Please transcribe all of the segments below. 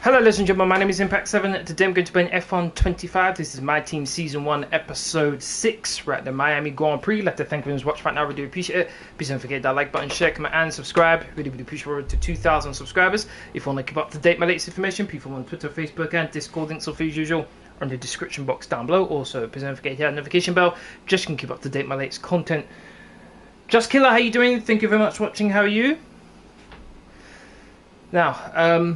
Hello ladies and gentlemen, my name is Impact7. Today I'm going to play an F1 25. This is my team Season 1 Episode 6. We're at the Miami Grand Prix. I'd like to thank everyone who's watched right now. I really do appreciate it. Please don't forget that like button, share, comment and subscribe. Really appreciate it to 2,000 subscribers. If you want to keep up to date my latest information, people on Twitter, Facebook and Discord. Links are as usual on the description box down below. Also, please don't forget to hit that notification bell. Just can keep up to date my latest content. Just Killer, how you doing? Thank you very much for watching. How are you? Now,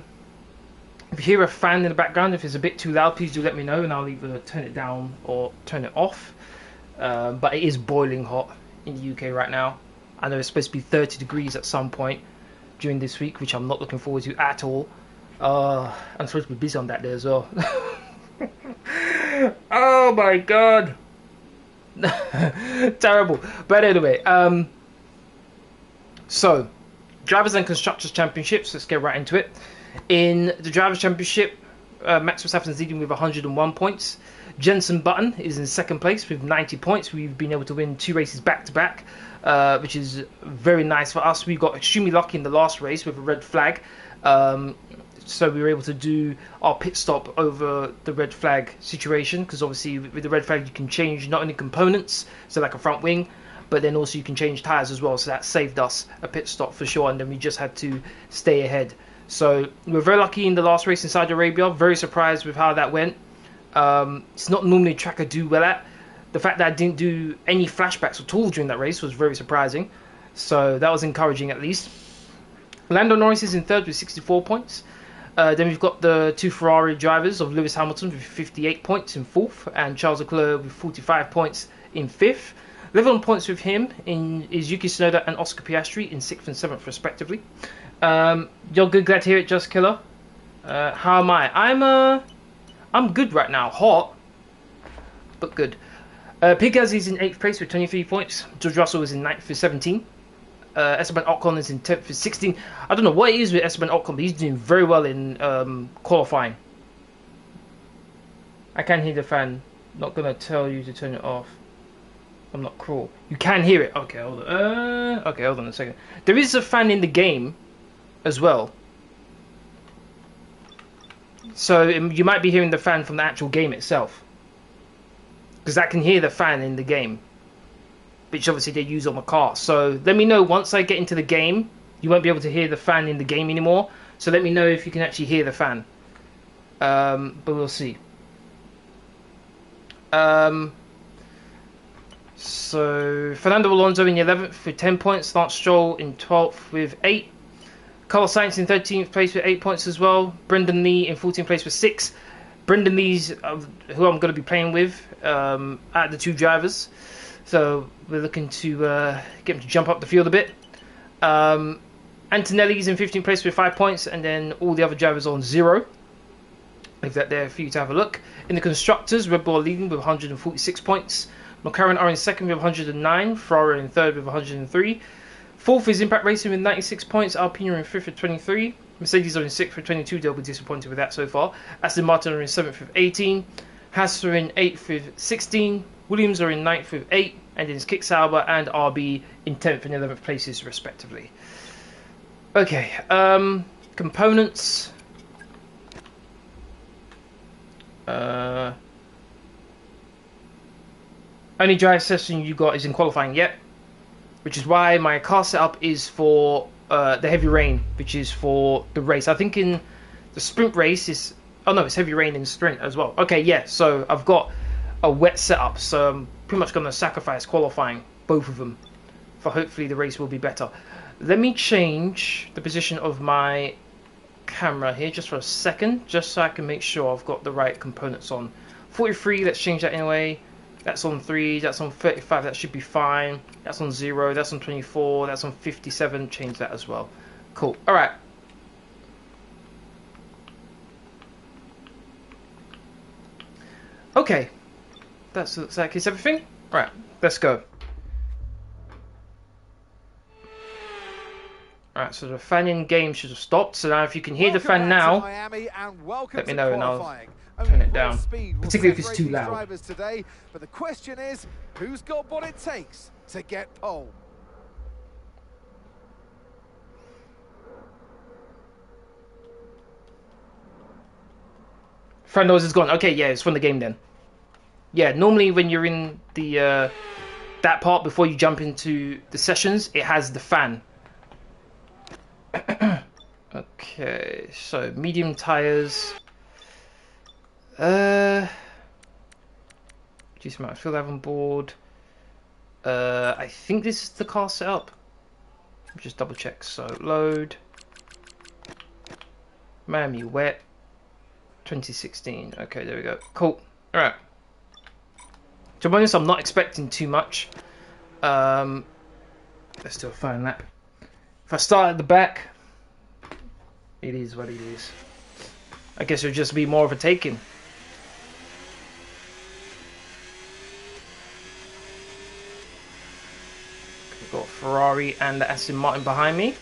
if you hear a fan in the background, if it's a bit too loud, please do let me know and I'll either turn it down or turn it off. But it is boiling hot in the UK right now. I know it's supposed to be 30 degrees at some point during this week, which I'm not looking forward to at all. I'm supposed to be busy on that day as well. Oh my god. Terrible. But anyway, so Drivers and Constructors Championships, let's get right into it. In the Drivers' Championship, Max Verstappen is leading with 101 points. Jenson Button is in second place with 90 points. We've been able to win 2 races back-to-back, which is very nice for us. We got extremely lucky in the last race with a red flag. So we were able to do our pit stop over the red flag situation, because obviously with the red flag you can change not only components, so like a front wing, but then also you can change tyres as well. So that saved us a pit stop for sure, and then we just had to stay ahead. So we were very lucky in the last race in Saudi Arabia. Very surprised with how that went. It's not normally a track I do well at. The fact that I didn't do any flashbacks at all during that race was very surprising. So that was encouraging at least. Lando Norris is in third with 64 points. Then we've got the 2 Ferrari drivers of Lewis Hamilton with 58 points in fourth, and Charles Leclerc with 45 points in fifth. Level on points with him is Yuki Tsunoda and Oscar Piastri in 6th and 7th respectively. You're good, glad to hear it, Just Killer. How am I? I'm good right now. Hot, but good. Pete Gasly is in 8th place with 23 points. George Russell is in 9th with 17. Esteban Ocon is in 10th with 16. I don't know what it is with Esteban Ocon, but he's doing very well in qualifying. I can hear the fan. Not gonna tell you to turn it off. I'm not cruel. You can hear it. Okay, hold on. Okay, hold on a second. There is a fan in the game as well. So you might be hearing the fan from the actual game itself, because I can hear the fan in the game, which obviously they use on the car. So let me know once I get into the game. You won't be able to hear the fan in the game anymore. So let me know if you can actually hear the fan. But we'll see. So Fernando Alonso in 11th with 10 points. Lance Stroll in 12th with 8. Carlos Sainz in 13th place with 8 points as well. Brendan Lee in 14th place with 6. Brendan Lee's who I'm going to be playing with at the 2 drivers. So we're looking to get him to jump up the field a bit. Antonelli's in 15th place with 5 points, and then all the other drivers on 0. Leave that there for you to have a look. In the Constructors, Red Bull are leading with 146 points. McLaren are in 2nd with 109. Ferrari in 3rd with 103. 4th is Impact Racing with 96 points. Alpine are in 5th with 23. Mercedes are in 6th with 22. They'll be disappointed with that so far. Aston Martin are in 7th with 18. Haas are in 8th with 16. Williams are in 9th with 8. And then it's Kick Sauber and RB in 10th and 11th places respectively. Okay, components. Only drive session you got is in qualifying yet, which is why my car setup is for the heavy rain, which is for the race. I think in the sprint race is... Oh no, it's heavy rain in sprint as well. Okay, yeah, so I've got a wet setup, so I'm pretty much going to sacrifice qualifying, both of them, for hopefully the race will be better. Let me change the position of my camera here just for a second, just so I can make sure I've got the right components on. 43, let's change that anyway. That's on 3, that's on 35, that should be fine. That's on 0, that's on 24, that's on 57, change that as well. Cool, alright. Okay, that looks like it's everything. Right, let's go. Alright, so the fan in game should have stopped. So now if you can hear the fan now, let me know and I'll turn it down. Particularly if it's too loud. Today, but the question is, who's got what it takes to get pole? Fan noise is gone. Okay, yeah, it's from the game then. Yeah, normally when you're in the that part before you jump into the sessions, it has the fan. Okay, so medium tires. Decent amount of fuel I have on board. I think this is the car setup. Just double check. So load. Miami wet. 2016. Okay, there we go. Cool. All right. To be honest, I'm not expecting too much. Let's do a phone lap. If I start at the back, it is what it is. I guess it'll just be more of a taking. We've got Ferrari and the Aston Martin behind me.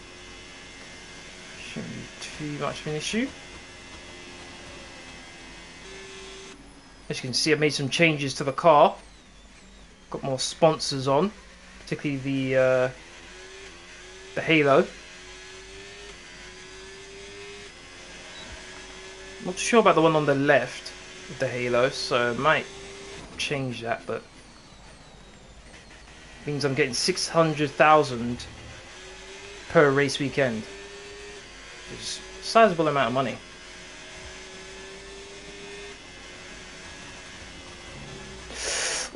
Shouldn't be too much of an issue. As you can see, I've made some changes to the car. Got more sponsors on, particularly the halo. Not too sure about the one on the left with the halo, so I might change that, but means I'm getting 600,000 per race weekend. It's a sizable amount of money.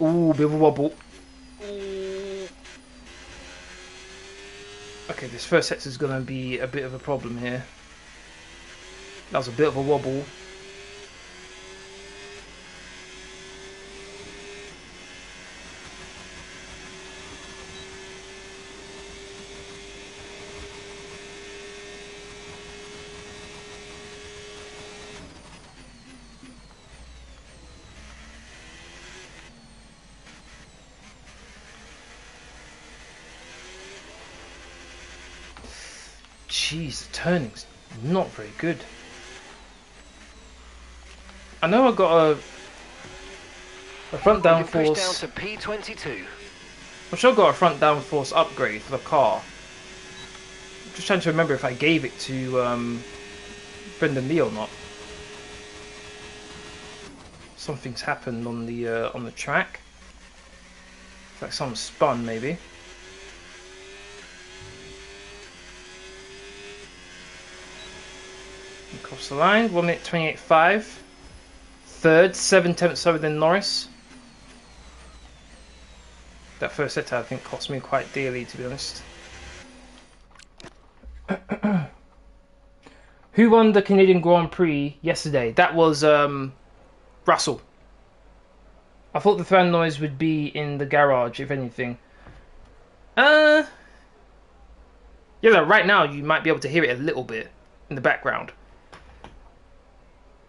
Ooh, bit of a wobble. Ooh. Okay, this first sector is going to be a bit of a problem here. That was a bit of a wobble. Jeez, the turning's not very good. I know I got a front downforce. Down to P22. I'm sure I got a front downforce upgrade for the car. I'm just trying to remember if I gave it to Brendan Lee or not. Something's happened on the track. It's like something spun maybe. Across the line, 1 minute 28.5. Third, 7 tenths slower than Norris. That first set I think cost me quite dearly, to be honest. Who won the Canadian Grand Prix yesterday? That was Russell. I thought the fan noise would be in the garage, if anything. Yeah, right now you might be able to hear it a little bit in the background.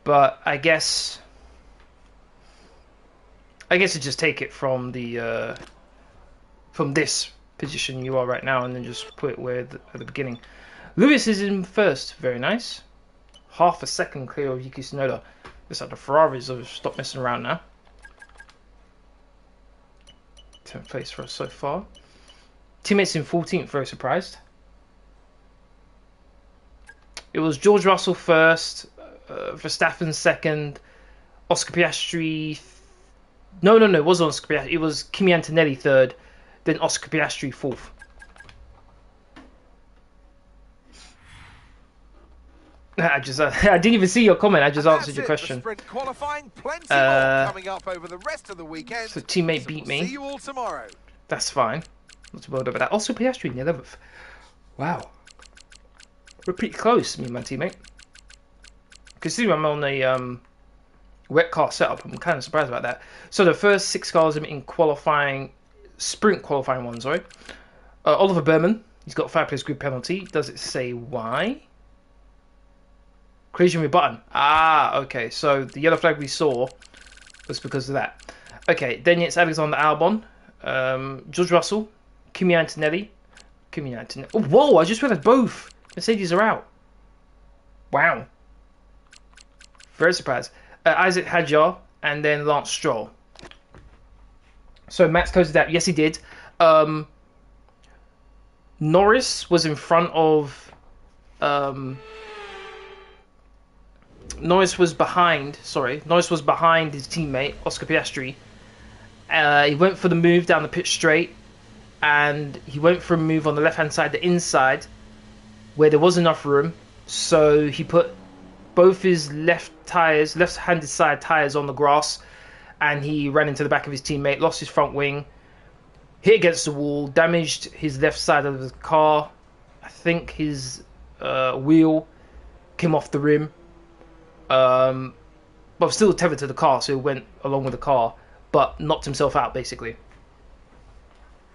But I guess I just take it from the from this position you are right now, and then just put it where at the beginning. Lewis is in first, very nice. Half a second clear of Yuki Tsunoda. Looks like the Ferraris have stopped messing around now. 10th place for us so far. Teammates in 14th, very surprised. It was George Russell first, Verstappen second, Oscar Piastri. No, it wasn't Oscar Piastri. It was Kimi Antonelli third, then Oscar Piastri fourth. I didn't even see your comment. I just answered your question. Sprint qualifying, plenty more coming up over the rest of the weekend. So teammate beat me. See you all tomorrow. That's fine. Not too bothered about that. Also Piastri in the 11th. Wow. We're pretty close, me and my teammate. Considering I'm on a wet car setup, I'm kind of surprised about that. So the first 6 cars in qualifying, sprint qualifying one, sorry. Oliver Berman, he's got a 5-place grid penalty. Does it say why? Collision with button. Ah, okay. So the yellow flag we saw was because of that. Okay, then it's Alexander Albon, George Russell, Kimi Antonelli. Oh, whoa, I just realized both Mercedes are out. Wow. Very surprised. Isaac Hadjar and then Lance Stroll. So Max closed it out. Yes, he did. Norris was in front of Norris was behind. Sorry, Norris was behind his teammate Oscar Piastri. He went for the move down the pit straight, and he went for a move on the left-hand side, the inside, where there was enough room. So he put both his left-handed side tires on the grass, and he ran into the back of his teammate, lost his front wing, hit against the wall, damaged his left side of the car. I think his wheel came off the rim, but still tethered to the car, so he went along with the car, but knocked himself out basically.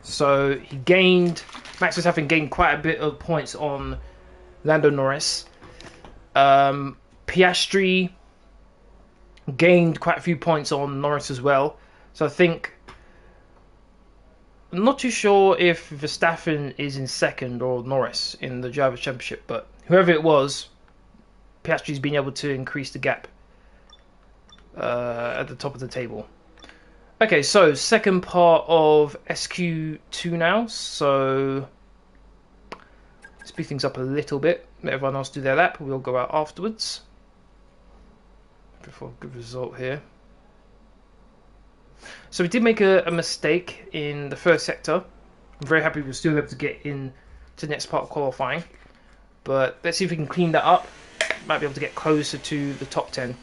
So Max Verstappen gained quite a bit of points on Lando Norris. Piastri gained quite a few points on Norris as well. So I think, I'm not too sure if Verstappen is in second or Norris in the Drivers' Championship, but whoever it was, Piastri's been able to increase the gap at the top of the table. Okay, so second part of SQ2 now. So speed things up a little bit. Let everyone else do their lap. We'll go out afterwards. Before a good result here. So we did make a mistake in the first sector. I'm very happy we were still able to get in to the next part of qualifying. But let's see if we can clean that up. Might be able to get closer to the top 10.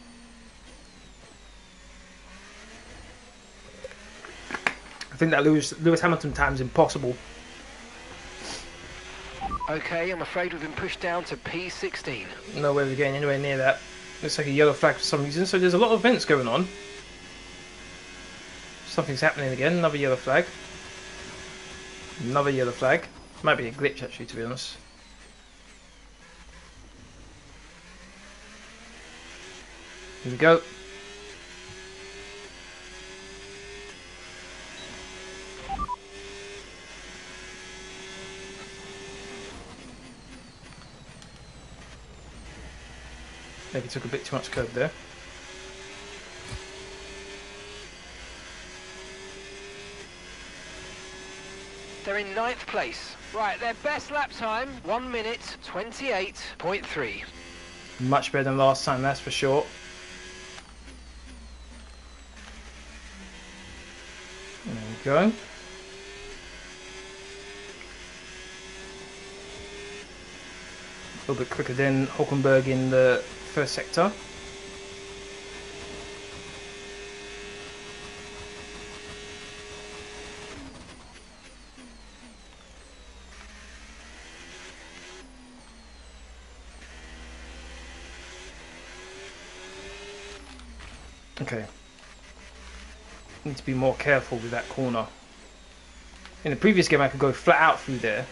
I think that Lewis Hamilton time is impossible. Okay, I'm afraid we've been pushed down to P16. No way we're getting anywhere near that. Looks like a yellow flag for some reason. So there's a lot of events going on. Something's happening again. Another yellow flag. Another yellow flag. Might be a glitch actually, to be honest. Here we go. Maybe took a bit too much curve there. They're in 9th place. Right, their best lap time, 1 minute 28.3. Much better than last time, that's for sure. There we go. A little bit quicker than Hulkenberg in the first sector. Okay. Need to be more careful with that corner. In the previous game I could go flat out through there.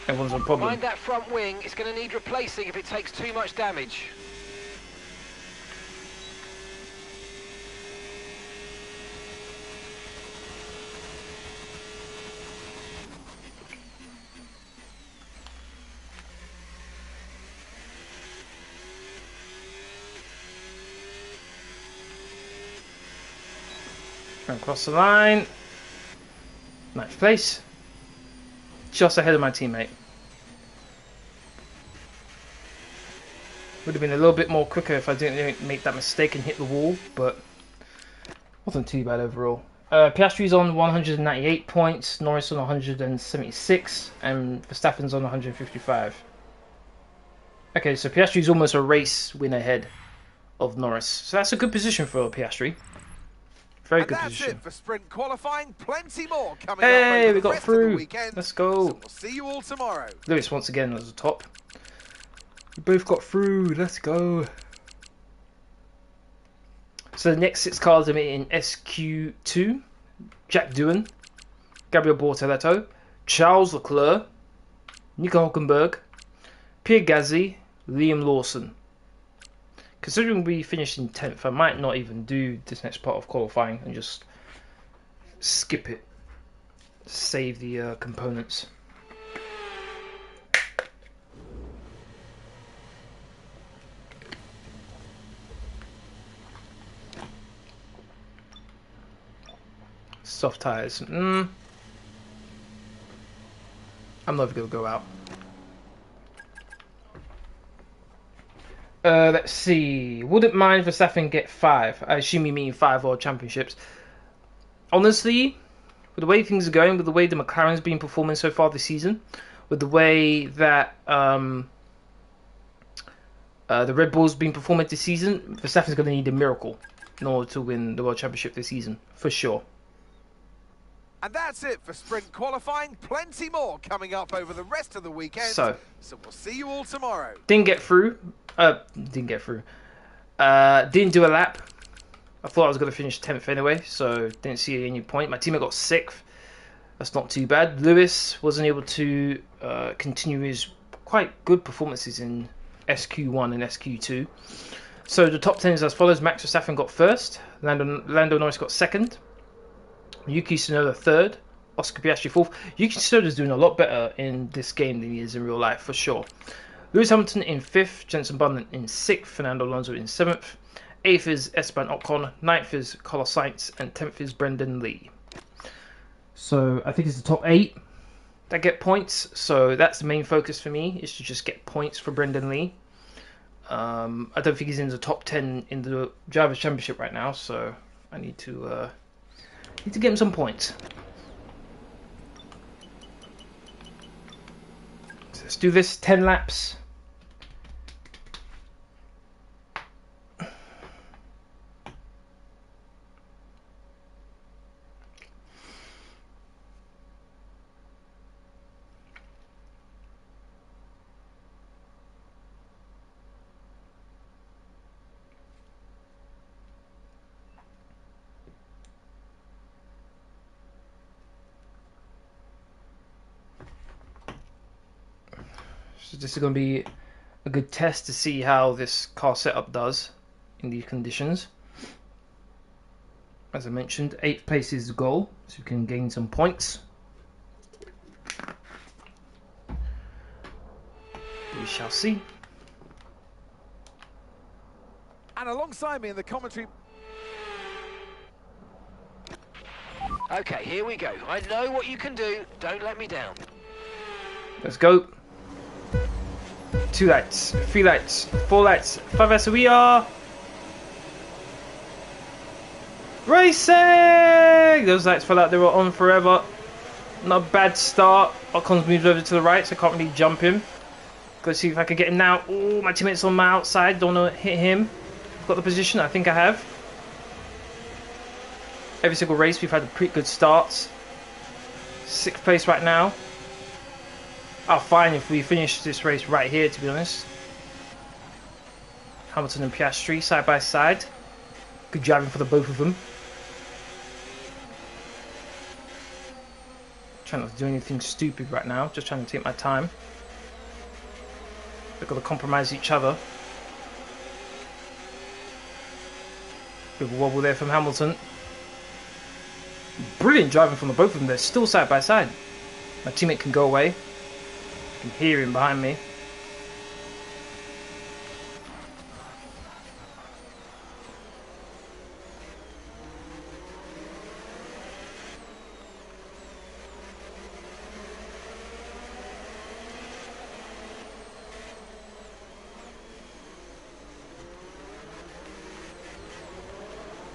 Everyone's on problem. Mind that front wing, it's going to need replacing if it takes too much damage. Across the line. Nice place. Just ahead of my teammate. Would have been a little bit more quicker if I didn't make that mistake and hit the wall, but wasn't too bad overall. Piastri's on 198 points, Norris on 176, and Verstappen's on 155. Okay, so Piastri's almost a race win ahead of Norris. So that's a good position for Piastri. Very good position. That's it for sprint qualifying. Plenty more coming hey, up we got through. Let's go. So we'll see you all tomorrow. Lewis once again was the top. We both got through. Let's go. So the next 6 cars are in SQ2. Jack Doohan, Gabriel Bortoleto, Charles Leclerc, Nico Hulkenberg, Pierre Gasly, Liam Lawson. Considering we finished in 10th, I might not even do this next part of qualifying and just skip it. Save the components. Soft tires. I'm never going to go out. Let's see. Wouldn't mind Verstappen get 5. I assume you mean 5 World Championships. Honestly, with the way things are going, with the way the McLaren's been performing so far this season, with the way that the Red Bull's been performing this season, Verstappen's going to need a miracle in order to win the World Championship this season, for sure. And that's it for sprint qualifying. Plenty more coming up over the rest of the weekend. So we'll see you all tomorrow. Didn't get through. Didn't do a lap. I thought I was going to finish 10th anyway, so didn't see any point. My teammate got 6th. That's not too bad. Lewis wasn't able to continue his quite good performances in SQ1 and SQ2. So the top 10 is as follows. Max Verstappen got 1st. Lando Norris got 2nd. Yuki Tsunoda 3rd. Oscar Piastri 4th. Yuki Tsunoda's doing a lot better in this game than he is in real life, for sure. Lewis Hamilton in 5th. Jenson Button in 6th. Fernando Alonso in 7th. 8th is Esteban Ocon. 9th is Carlos Sainz. And 10th is Brendan Liegh. So I think it's the top 8 that get points. So that's the main focus for me, is to just get points for Brendan Liegh. I don't think he's in the top 10 in the Drivers' Championship right now, so I need to get him some points. So let's do this 10 laps. So this is going to be a good test to see how this car setup does in these conditions. As I mentioned, 8th place is the goal, so we can gain some points. We shall see. And alongside me in the commentary... Okay, here we go. I know what you can do. Don't let me down. Let's go. 2 lights, 3 lights, 4 lights, 5 lights. So we are racing! Those lights fell out, they were on forever. Not a bad start. Ocon's moved over to the right, so I can't really jump him. Go see if I can get him now. Oh, my teammate's on my outside. Don't want to hit him. Got the position, I think I have. Every single race we've had a pretty good starts. 6th place right now. I'll fine if we finish this race right here, to be honest. Hamilton and Piastri side by side. Good driving for the both of them. Trying not to do anything stupid right now, just trying to take my time. They've got to compromise each other. Bit of a wobble there from Hamilton. Brilliant driving from the both of them. They're still side by side. My teammate can go away. I can hear him behind me.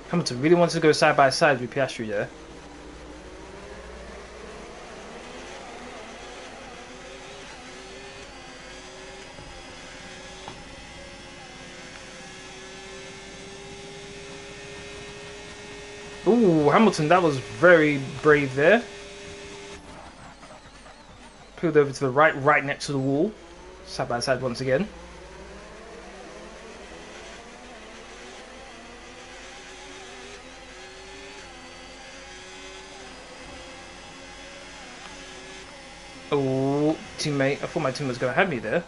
Hamilton really wants to go side by side with Piastri there. Ooh, Hamilton, that was very brave there. Pulled over to the right, right next to the wall. Side by side once again. Oh, teammate. I thought my team was going to have me there.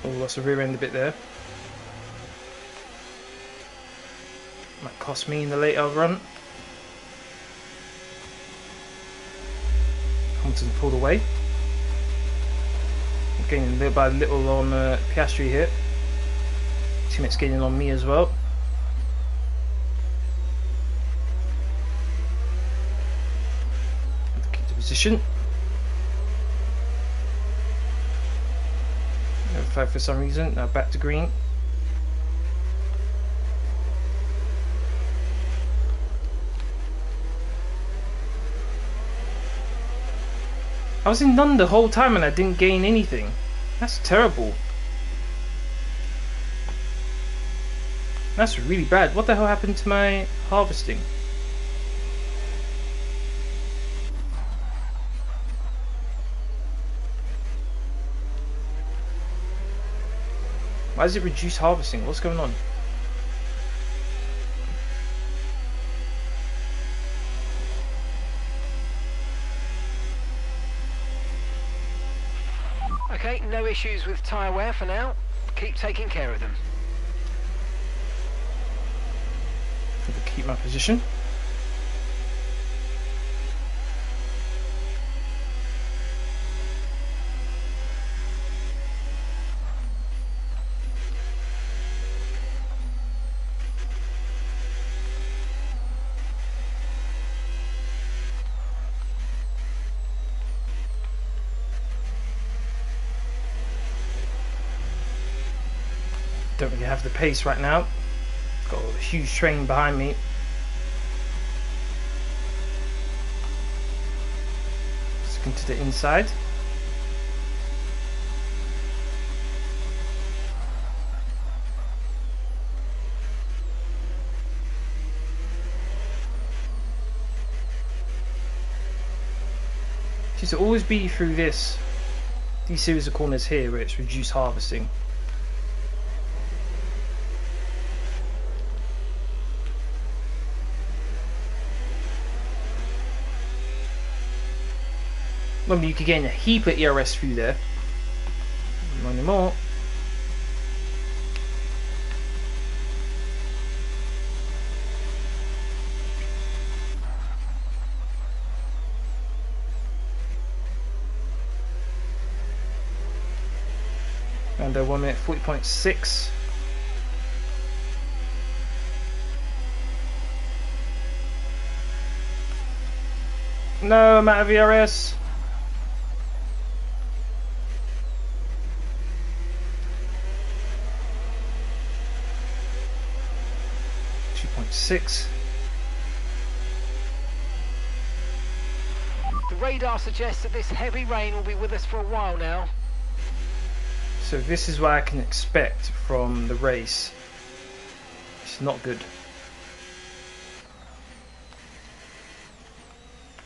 Oh, lost the rear end a bit there. cost me in the later run. Hamilton pulled away. I'm gaining little by little on Piastri here. Teammates gaining on me as well. Keep the position. Flag for some reason. Now back to green. I was in none the whole time and I didn't gain anything. That's terrible. That's really bad. What the hell happened to my harvesting? Why does it reduce harvesting? What's going on? Okay, no issues with tyre wear for now. Keep taking care of them. Keep my position. Don't really have the pace right now. Got a huge train behind me. Sticking to the inside. It should always be through these series of corners here where it's reduced harvesting. Normally you could gain a heap of ERS through there. Not anymore. And 1 minute 40.6. No, I'm out of ERS. .6. The radar suggests that this heavy rain will be with us for a while now. So this is what I can expect from the race. It's not good.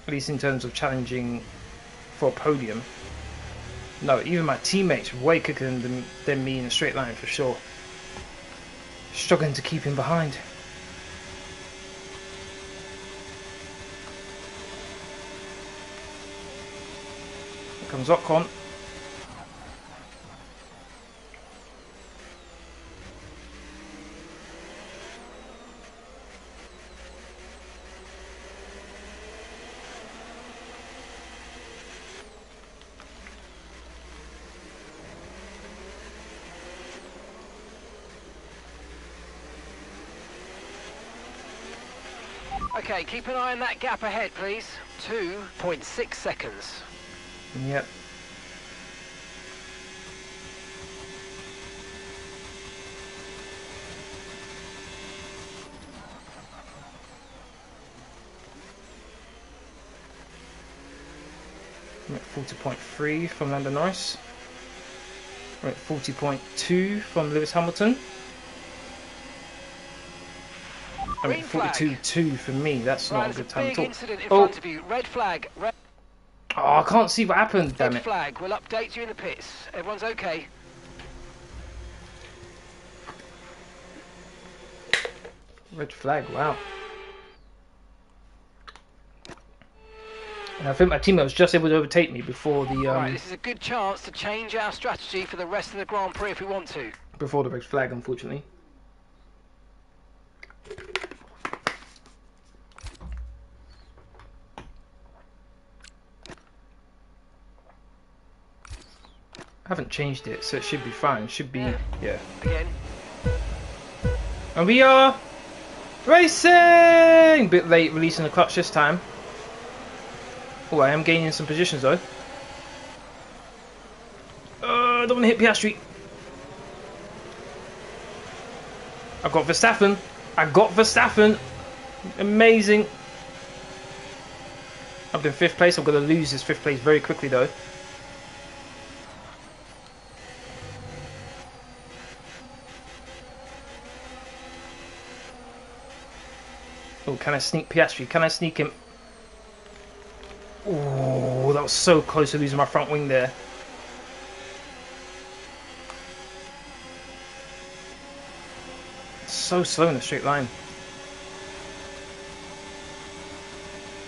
At least in terms of challenging for a podium. No, even my teammates are way quicker than me in a straight line for sure. Struggling to keep him behind. Here comes Ocon. Okay, keep an eye on that gap ahead, please. 2.6 seconds. Yep. I'm at 40.3 from Lando Norris. We're at 40.2 from Lewis Hamilton. I'm at 42.2 for me. That's not a good time at all. Incident in front of you. Red flag. Red. Oh, I can't see what happened. Damn it. Red flag. We'll update you in the pits. Everyone's okay. Red flag. Wow. And I think my teammate was just able to overtake me before the Right, this is a good chance to change our strategy for the rest of the Grand Prix if we want to. Before the red flag, unfortunately. I haven't changed it, so it should be fine. Should be, yeah. Again. And we are racing! A bit late releasing the clutch this time. Oh, I am gaining some positions though. I don't want to hit Piastri. I got Verstappen. I got Verstappen. Amazing. I've been 5th place. I'm going to lose this 5th place very quickly though. Oh, can I sneak Piastri? Can I sneak him? Oh, that was so close to losing my front wing there. So slow in a straight line.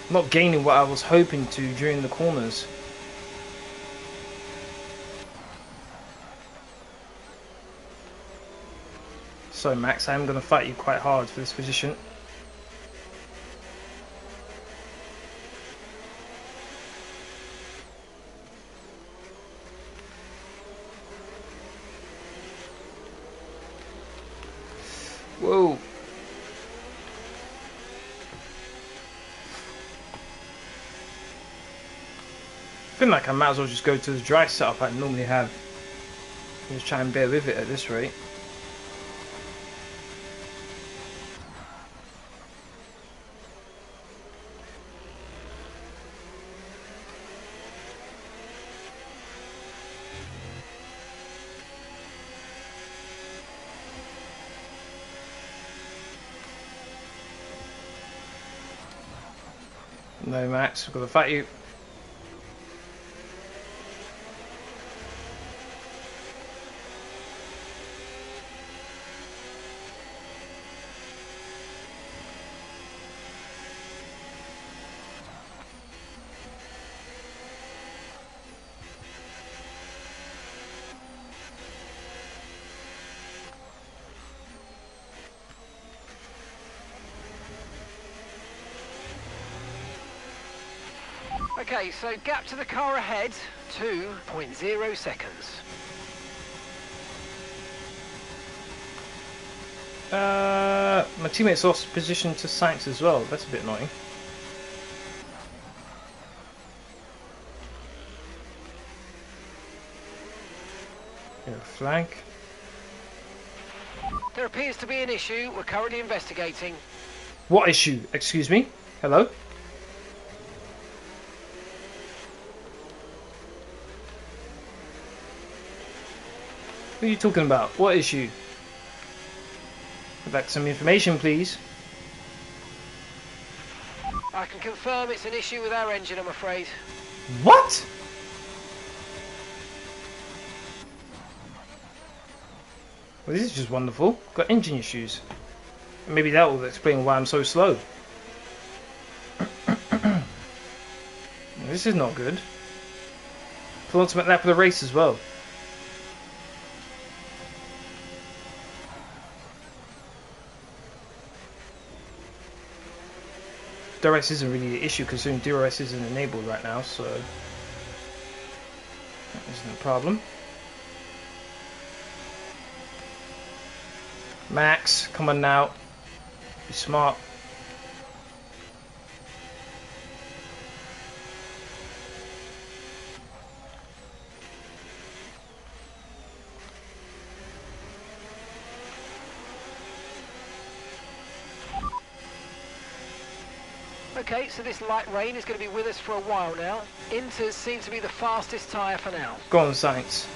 Not gaining what I was hoping to during the corners. So Max, I am going to fight you quite hard for this position. Whoa. I feel like I might as well just go to the dry setup I normally have. Just try and bear with it at this rate. No, Max, we've got to fight you. Okay, so gap to the car ahead, 2.0 seconds. My teammates lost position to Sainz as well. That's a bit annoying. Flag. There appears to be an issue. We're currently investigating. What issue? Excuse me? Hello? What are you talking about? What issue? I'd like some information, please. I can confirm it's an issue with our engine, I'm afraid. What? Well, this is just wonderful. Got engine issues. Maybe that will explain why I'm so slow. This is not good. Full ultimate lap of the race as well. DRS isn't really the issue considering DRS isn't enabled right now, so that isn't a problem. Max, come on now. Be smart. Okay, so this light rain is going to be with us for a while now. Inters seem to be the fastest tyre for now. Go on, Sainz.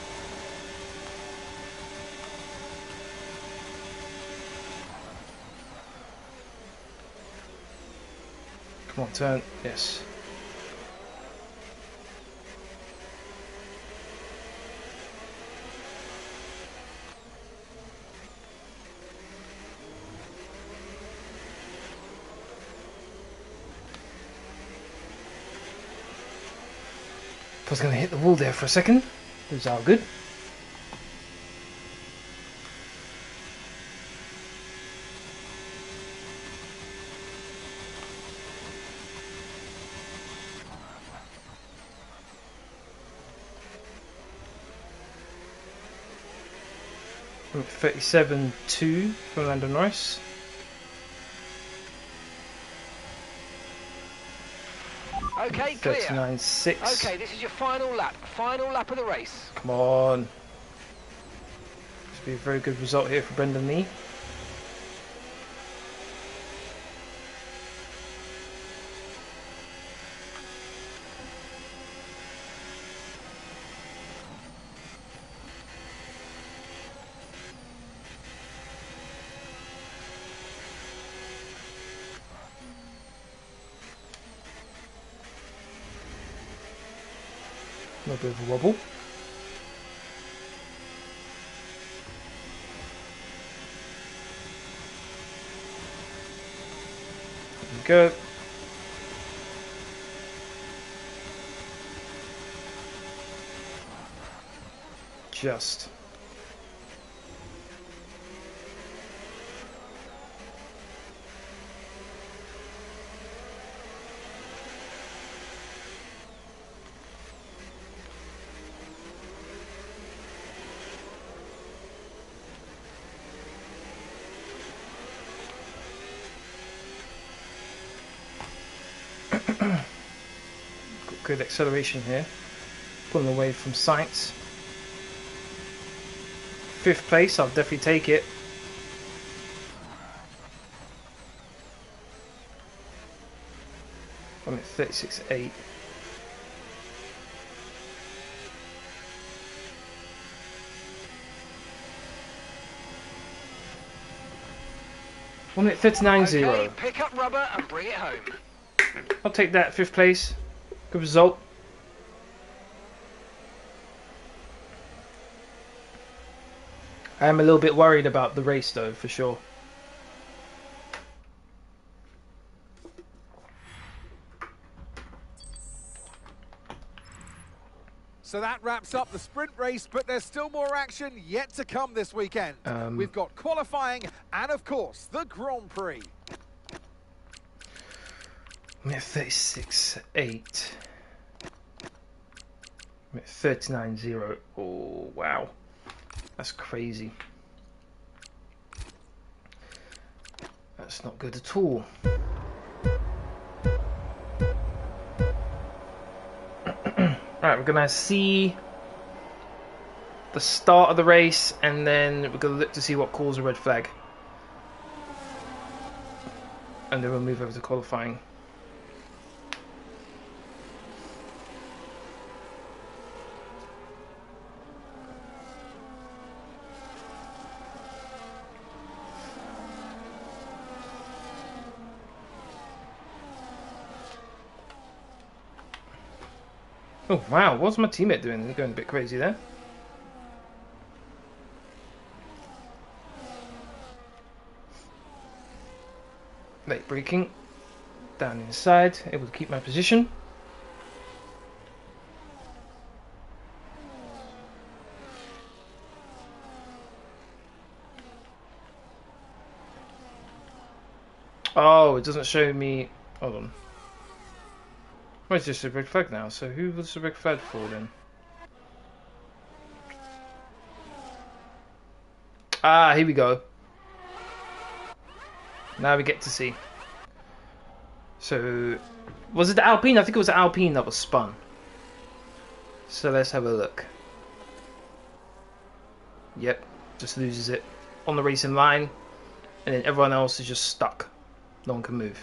Come on, turn. Yes. I was going to hit the wall there for a second. It was all good. 37.2 from Lando Norris. Okay, clear. 39.6. Okay, this is your final lap. Final lap of the race. Come on. This would be a very good result here for Brendan Liegh. A little bit of a wobble. There we go. Just. Got good acceleration here. Pulling away from Sainz. 5th place, I'll definitely take it. I'm at 36.8. I'm at 39.0. Okay, pick up rubber and bring it home. I'll take that, 5th place. Good result. I am a little bit worried about the race though, for sure. So that wraps up the sprint race, but there's still more action yet to come this weekend. We've got qualifying and, of course, the Grand Prix. I'm at 36.8. I'm at 39.0. Oh, wow. That's crazy. That's not good at all. Right, we're gonna see the start of the race, and then we're gonna look to see what calls a red flag, and then we'll move over to qualifying. Oh wow, what's my teammate doing? They're going a bit crazy there. Late braking. Down inside, able to keep my position. Oh, it doesn't show me. Hold on. Well, it's just a red flag now, so who was the red flag for then? Ah, here we go. Now we get to see. So, was it the Alpine? I think it was the Alpine that was spun. So let's have a look. Yep, just loses it on the racing line, and then everyone else is just stuck. No one can move.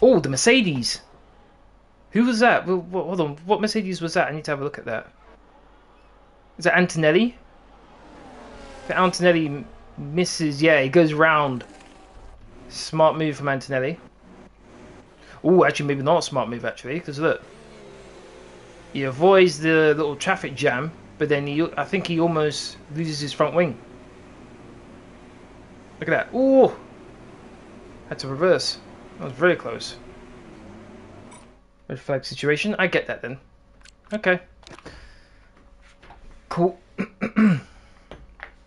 Oh, the Mercedes! Who was that? Well, hold on, what Mercedes was that? I need to have a look at that. Is that Antonelli? If Antonelli misses, yeah, he goes round. Smart move from Antonelli. Oh, actually, maybe not a smart move, actually, because look. He avoids the little traffic jam, but then I think he almost loses his front wing. Look at that. Oh! Had to reverse. That was very close. Red flag situation. I get that then. Okay. Cool.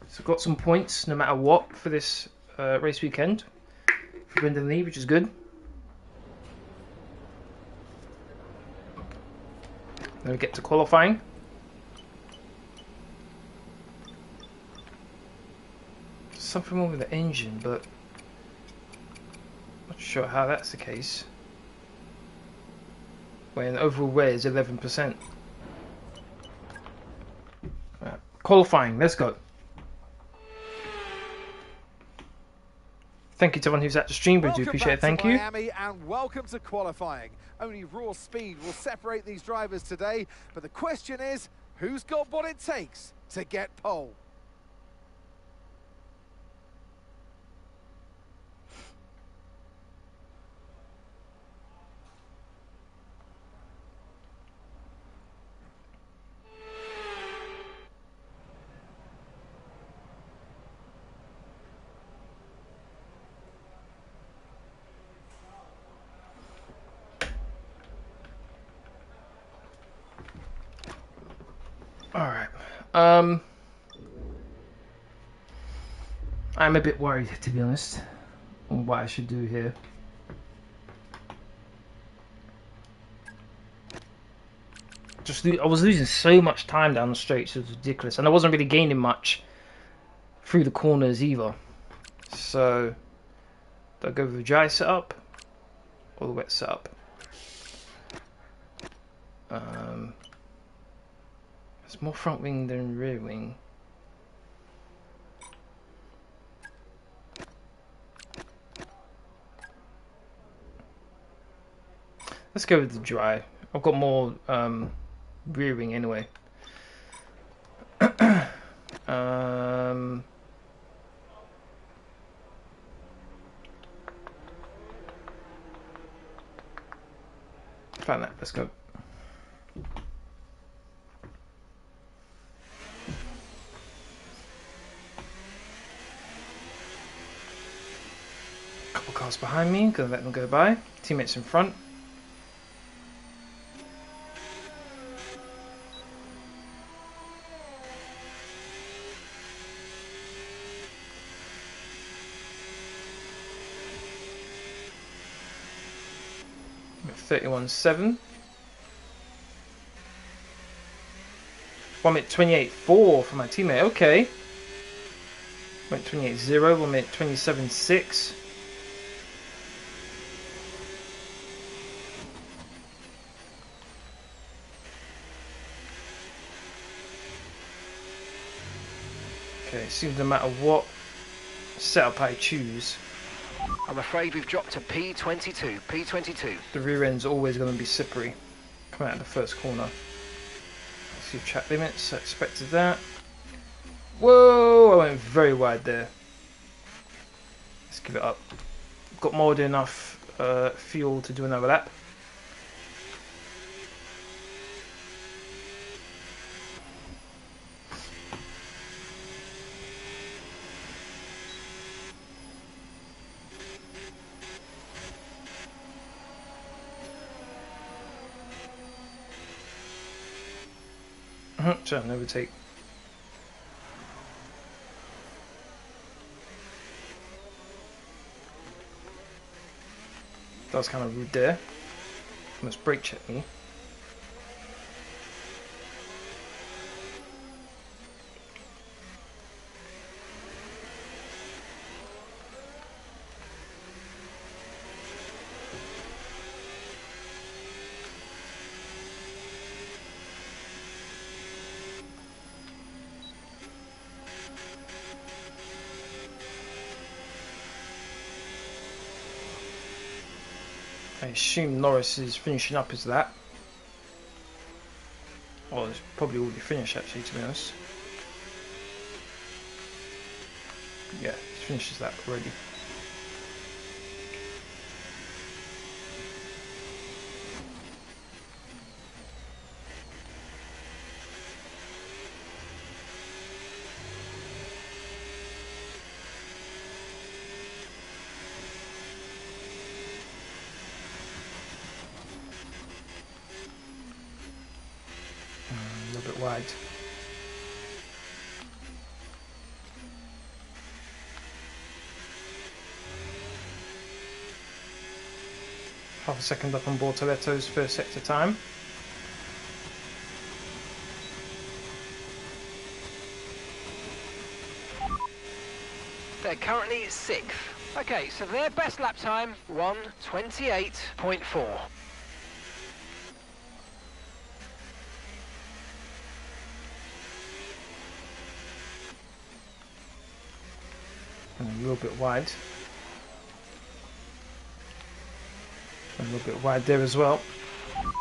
So got some points no matter what for this race weekend for Brendan Liegh, which is good. Then we get to qualifying. something wrong with the engine, but I'm not sure how that's the case. When overall wear is 11%. Right. Qualifying, let's go. Thank you to everyone who's at the stream, we do appreciate it, thank you. Miami, and welcome to qualifying. Only raw speed will separate these drivers today, but the question is, who's got what it takes to get pole? Alright. I'm a bit worried, to be honest, on what I should do here. I was losing so much time down the straights, it was ridiculous, and I wasn't really gaining much through the corners either. So, do I go with the dry setup or the wet setup? It's more front wing than rear wing. Let's go with the dry. I've got more rear wing anyway. Find that. Let's go. Couple cars behind me. Gonna let them go by. Teammates in front. I'm at 31.7. 1 minute 28.4 for my teammate. Okay. 1 minute 28.0. 1 minute 27.6. Okay, it seems no matter what setup I choose, I'm afraid we've dropped to P22. P22. the rear end's always going to be slippery. Come out of the first corner. Let's see track limits. I expected that. Whoa! I went very wide there. Let's give it up. Got more than enough fuel to do another lap. Try and overtake. That was kind of rude there. Almost brake checked me. I assume Norris is finishing up his lap. Well, it's probably already finished actually, to be honest. Yeah, he finishes that already. A little bit wide. Half a second up on Bortoletto's first sector time. They're currently 6th. Okay, so their best lap time, 1:28.4. And a little bit wide. A little bit wide there as well.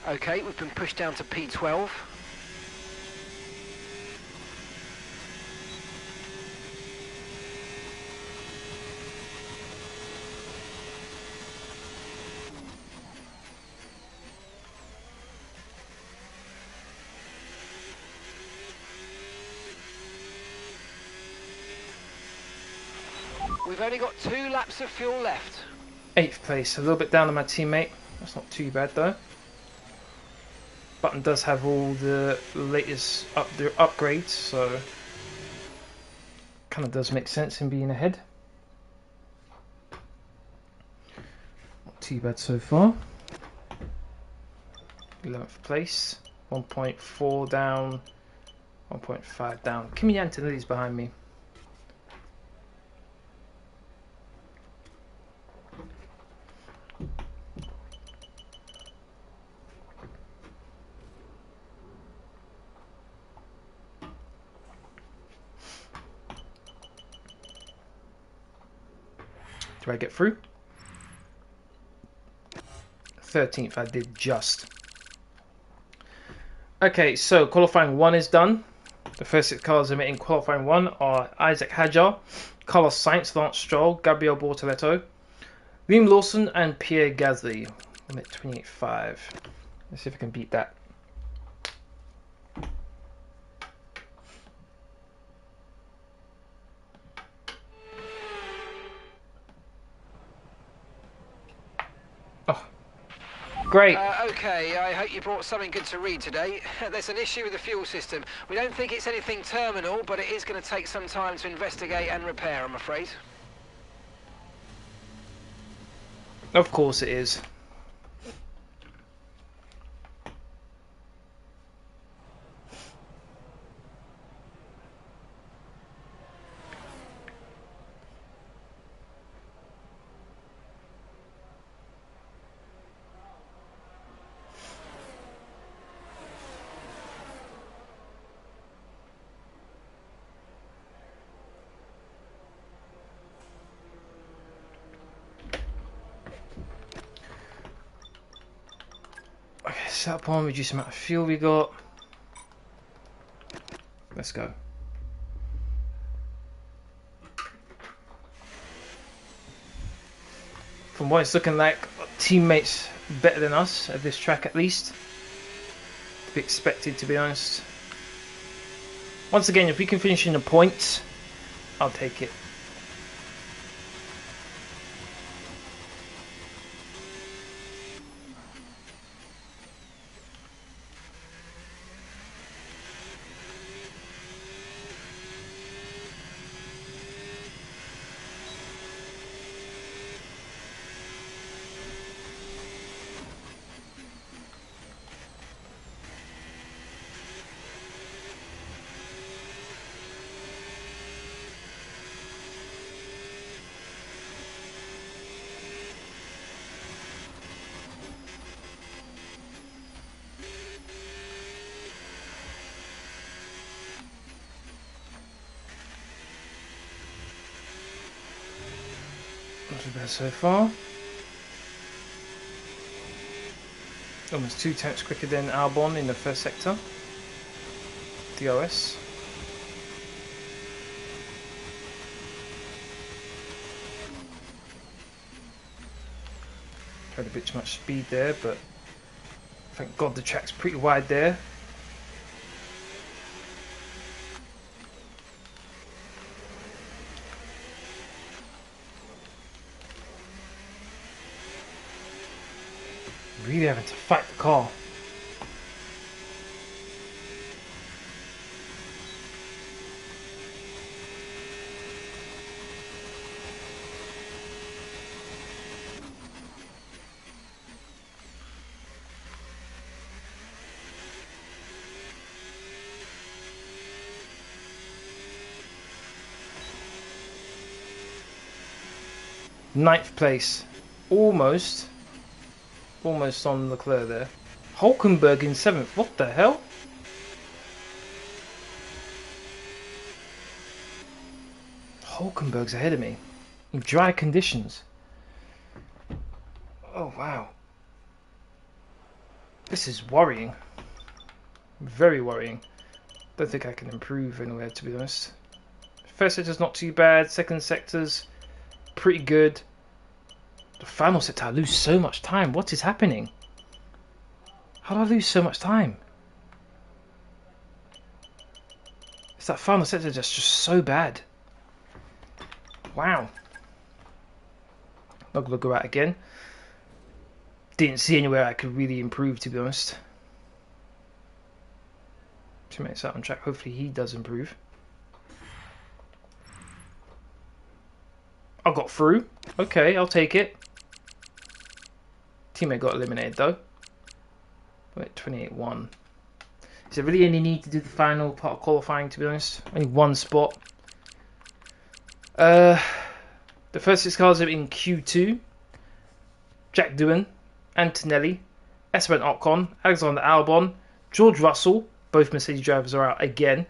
Okay, we've been pushed down to P12. We've only got 2 laps of fuel left. 8th place, a little bit down on my teammate. That's not too bad though. Button does have all the latest upgrades, so kind of does make sense in being ahead. Not too bad so far. 11th place, 1.4 down, 1.5 down. Kimi Antonelli's behind me. Do I get through? 13th, I did just. Okay, so qualifying 1 is done. The first 6 cars emitting qualifying 1 are Isaac Hadjar, Carlos Sainz, Lance Stroll, Gabriel Bortoletto, Liam Lawson, and Pierre Gasly. I'm at 28.5. Let's see if I can beat that. Great. Okay, I hope you brought something good to read today. There's an issue with the fuel system. We don't think it's anything terminal, but it is going to take some time to investigate and repair, I'm afraid. Of course it is. Okay, set up on, reduce the amount of fuel we got. Let's go. From what it's looking like, teammates better than us at this track at least. To be expected, to be honest. Once again, if we can finish in the points, I'll take it. Not too bad so far. Almost 2 tenths quicker than Albon in the first sector. DRS. Tried a bit too much speed there, but thank God the track's pretty wide there. Really having to fight the car. 9th place. Almost on Leclerc there. Hulkenberg in 7th. What the hell? Hulkenberg's ahead of me. In dry conditions. Oh, wow. This is worrying. Very worrying. Don't think I can improve anywhere, to be honest. First sector's not too bad. Second sector's pretty good. The final sector, I lose so much time. What is happening? How do I lose so much time? It's that final sector just so bad. Wow. Not gonna go out again. Didn't see anywhere I could really improve, to be honest. 2 minutes out on track. Hopefully he does improve. I got through. Okay, I'll take it. Teammate got eliminated though. Wait, 28-1. Is there really any need to do the final part of qualifying, to be honest? Only one spot. The first 6 cars are in Q2. Jack Doohan, Antonelli, Esteban Ocon, Alexander Albon, George Russell, both Mercedes drivers are out again,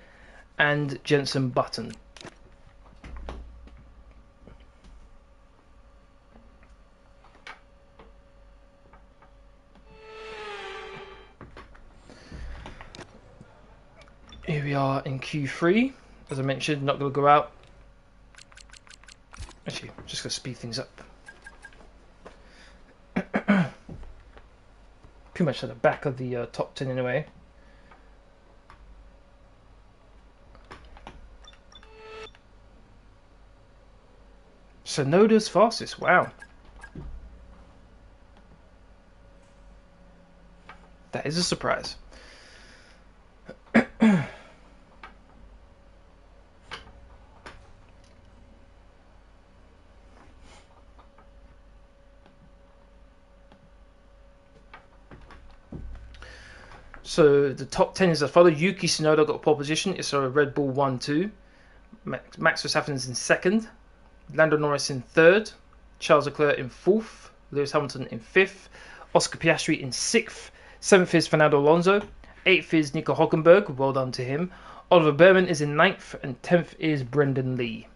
and Jenson Button. Here we are in Q3. As I mentioned, not going to go out. Actually, I'm just going to speed things up. Pretty much at the back of the top 10 anyway. Sonoda's fastest, wow. That is a surprise. So the top 10 is as follows. Yuki Tsunoda got pole position. It's a Red Bull 1-2. Max Verstappen's in 2nd. Lando Norris in 3rd. Charles Leclerc in 4th. Lewis Hamilton in 5th. Oscar Piastri in 6th. 7th is Fernando Alonso. 8th is Nico Hülkenberg. Well done to him. Oliver Behrman is in 9th. And 10th is Brendan Liegh.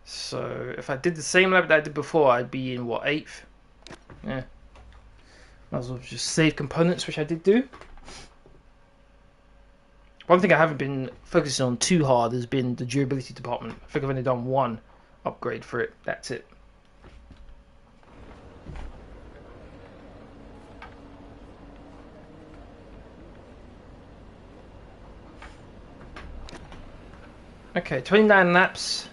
So if I did the same lap that I did before, I'd be in what, 8th? Yeah. Might as well just save components, which I did do. One thing I haven't been focusing on too hard has been the durability department. I think I've only done one upgrade for it. That's it. Okay, 29 laps.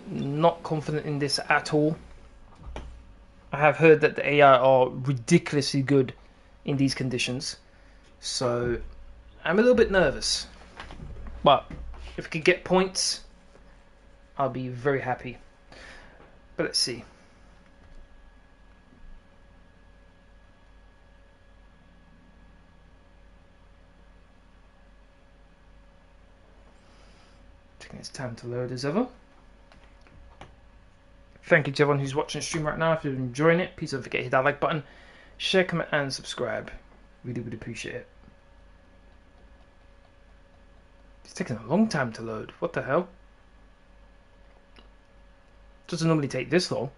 Not confident in this at all. I have heard that the AI are ridiculously good in these conditions, so I'm a little bit nervous. But if I could get points, I'll be very happy. But let's see. Taking its time to load as ever. Thank you to everyone who's watching the stream right now. If you're enjoying it, please don't forget to hit that like button, share, comment, and subscribe. Really would appreciate it. It's taking a long time to load. What the hell? Doesn't normally take this long.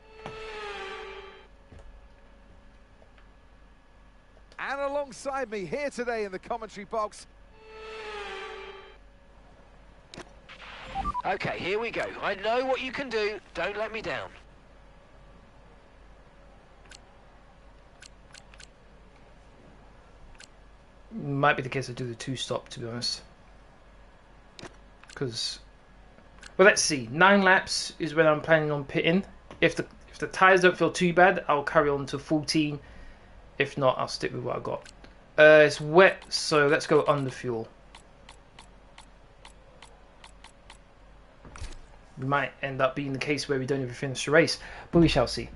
And alongside me here today in the commentary box. Okay, here we go. I know what you can do. Don't let me down. Might be the case I do the 2-stop, to be honest. Because, well, let's see. 9 laps is when I'm planning on pitting. If the tyres don't feel too bad, I'll carry on to 14. If not, I'll stick with what I got. It's wet, so let's go under fuel. We might end up being the case where we don't even finish the race, but we shall see.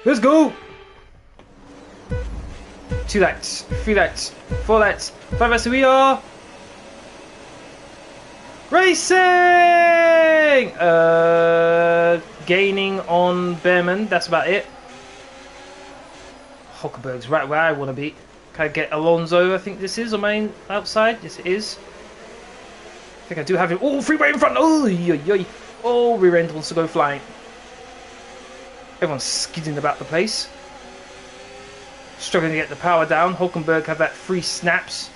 Let's go! 2 laps, 3 laps, 4 laps, 5 laps, we are racing! getting? Gaining on Behrman. That's about it. Hulkenberg's right where I want to be. Can I get Alonso? I think this is on my outside. Yes, it is. I think I do have him. Oh, freeway in front. Oh, oh, rear end wants to go flying. Everyone's skidding about the place. Struggling to get the power down. Hulkenberg had that 3 snaps.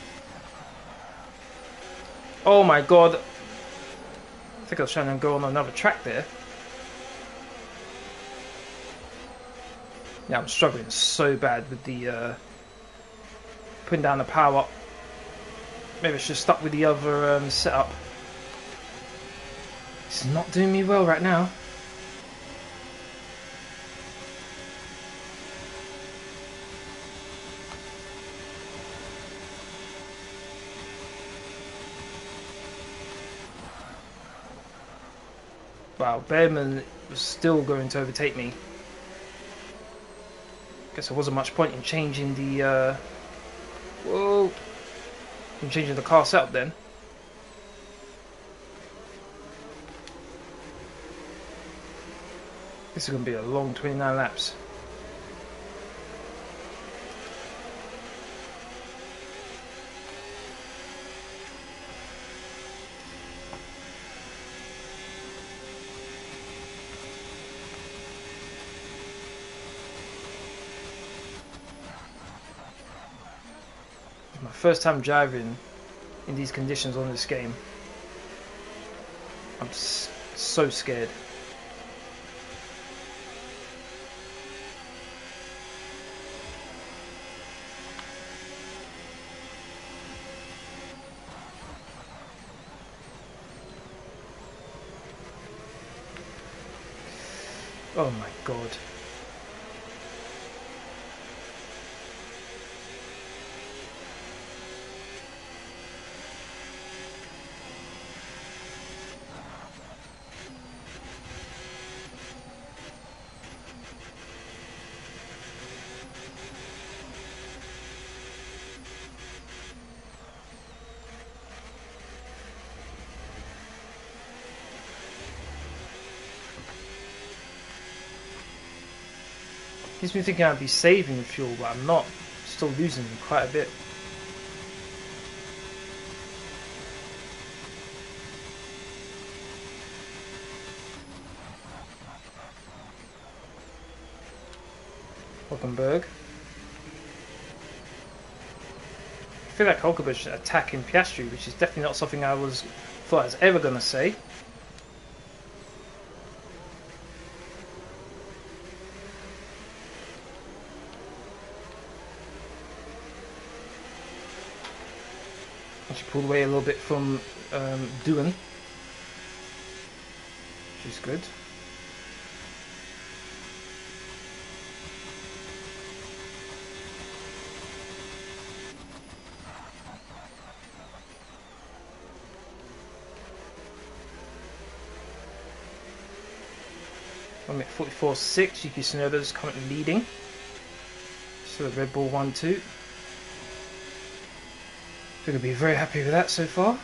Oh my god. I think I was trying to go on another track there. Yeah, I'm struggling so bad with the putting down the power. Maybe I should have stuck with the other setup. It's not doing me well right now. Wow, Behrman was still going to overtake me. Guess there wasn't much point in changing the changing the car setup then. This is going to be a long 29 laps. My first time driving in these conditions on this game. I'm so scared. Oh my god. Gives me thinking I'd be saving fuel, but I'm not. Still losing quite a bit. Hulkenberg. I feel like Hulkenberg should attack in Piastri, which is definitely not something I thought I was ever going to say. Actually pulled away a little bit from Doohan, which is good. I'm at 44.6. Yuki Tsunoda's currently leading. So Red Bull 1-2. We're going to be very happy with that so far.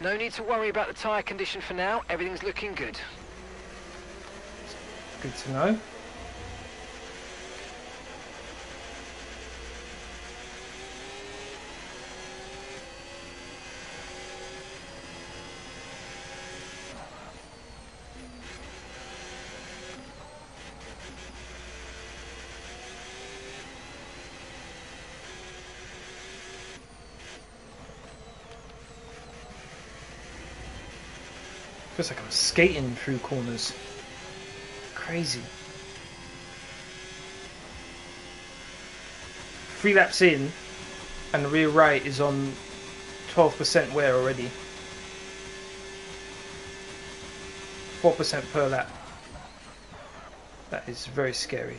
No need to worry about the tyre condition for now. Everything's looking good. Good to know. Feels like I'm skating through corners. Crazy. 3 laps in, and the rear right is on 12% wear already. 4% per lap. That is very scary.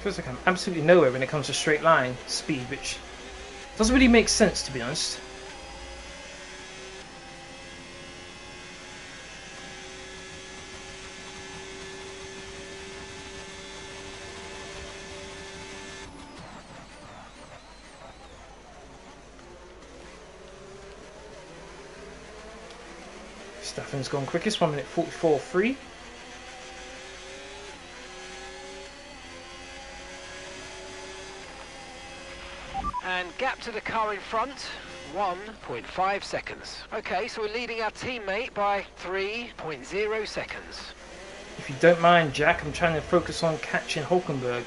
Feels like I'm absolutely nowhere when it comes to straight line speed, which doesn't really make sense, to be honest. Staffan's gone quickest, 1 minute 44.3. And gap to the car in front, 1.5 seconds. Okay, so we're leading our teammate by 3.0 seconds. If you don't mind, Jack, I'm trying to focus on catching Hulkenberg.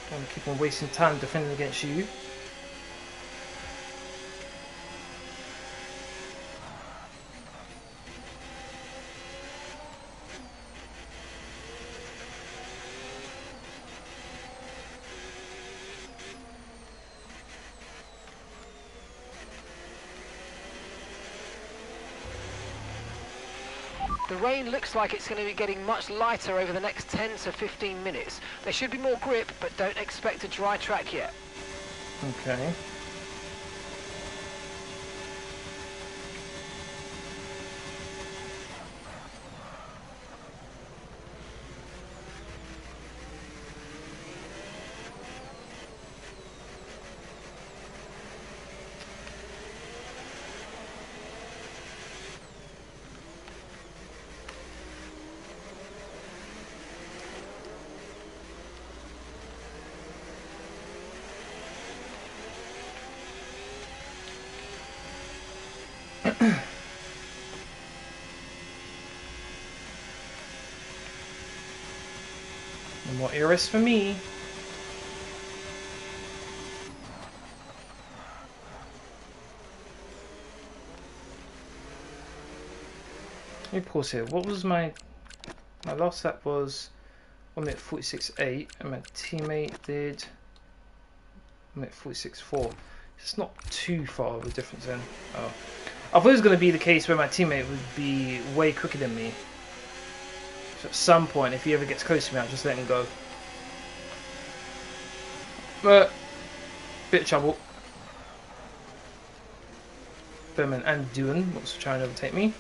Don't want to keep on wasting time defending against you. The rain looks like it's going to be getting much lighter over the next 10 to 15 minutes. There should be more grip, but don't expect a dry track yet. Okay. And more eras for me. Let me pause here. What was my last lap was 1 minute 46.8 and my teammate did 1 minute 46.4. It's not too far of a difference then. Oh. I thought it was going to be the case where my teammate would be way quicker than me. So at some point, if he ever gets close to me, I'll just let him go. But, bit of trouble. Berman and Doohan also trying to overtake me.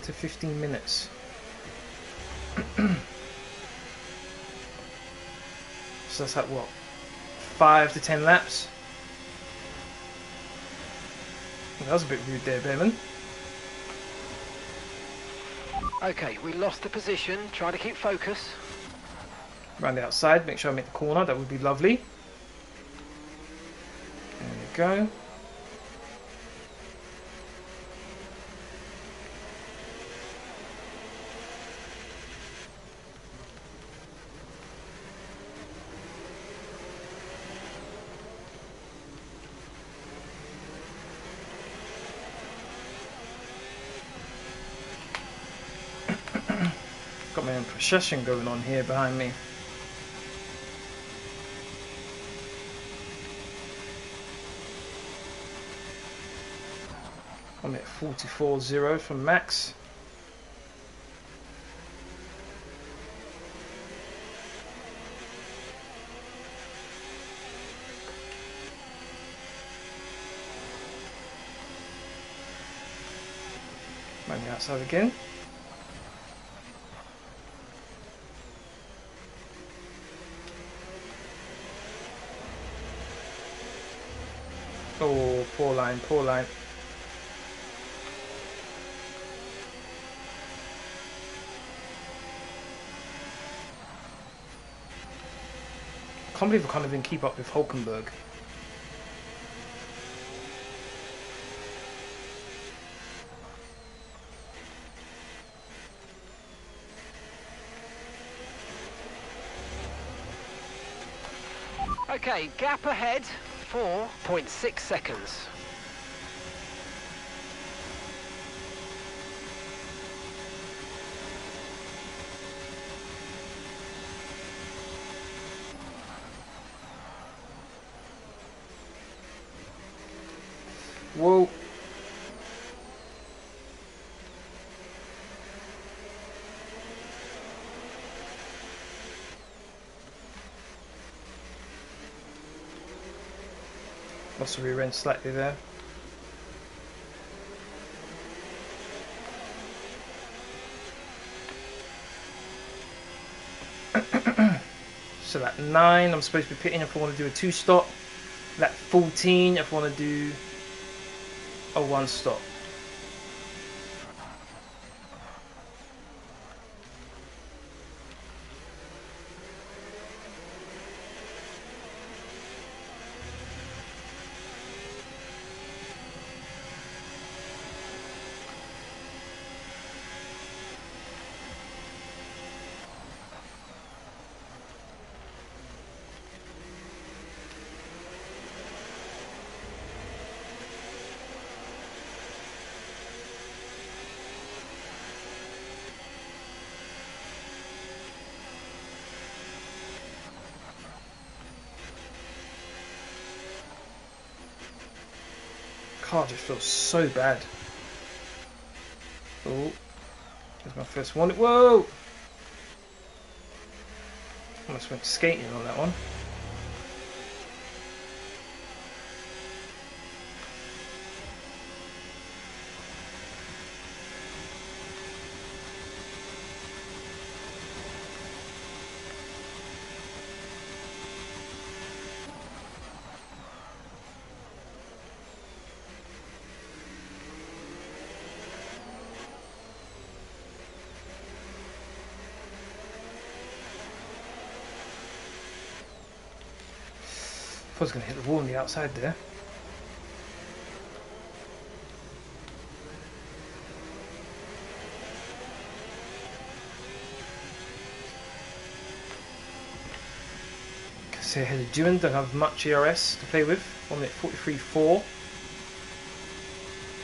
To 15 minutes. So that's like what, 5 to 10 laps? That was a bit rude there, Behrman. Okay, we lost the position. Try to keep focus. Round the outside, make sure I make the corner. That would be lovely. There we go. Got my own procession going on here behind me. I'm at 44.0 from Max. Round the outside again. Oh, poor line, poor line. I can't believe I can't even keep up with Hulkenberg. Okay, gap ahead, 4.6 seconds. Whoa. Lost the rear end slightly there. So at 9, I'm supposed to be pitting if I want to do a 2-stop. At 14, if I want to do a 1-stop. Car just feels so bad. Oh, there's my first one. Whoa! Almost went skating on that one. I was going to hit the wall on the outside there. So ahead of June, don't have much ERS to play with. 1 minute 43.4.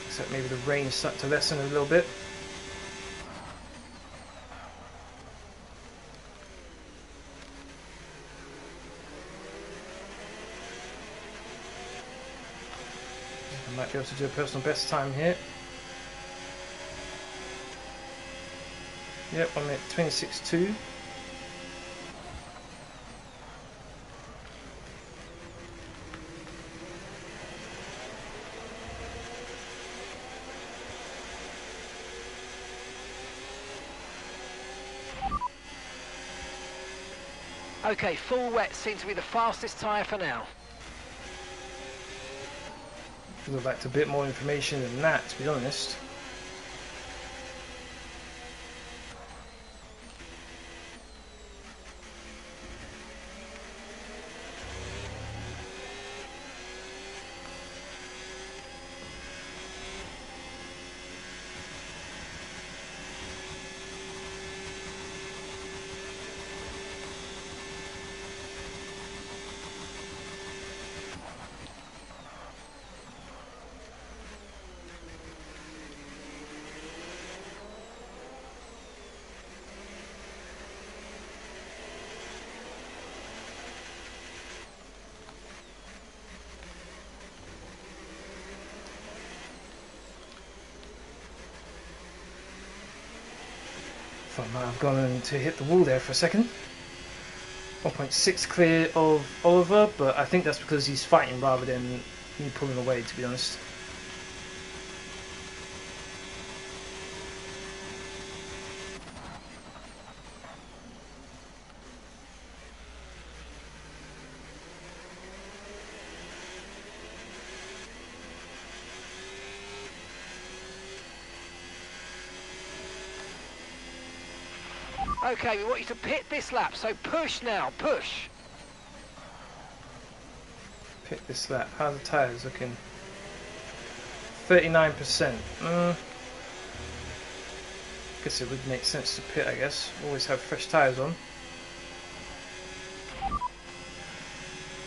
Except maybe the range started to lessen a little bit. I might be able to do a personal best time here. Yep, 1 minute 26.2. Okay, full wet seems to be the fastest tyre for now. Would have liked a bit more information than that, to be honest. I might have gone to hit the wall there for a second. 1.6 clear of Oliver, but I think that's because he's fighting rather than me pulling away, to be honest. Okay, we want you to pit this lap, so push now, push. Pit this lap. How are the tyres looking? 39%. Guess it would make sense to pit, I guess. Always have fresh tyres on.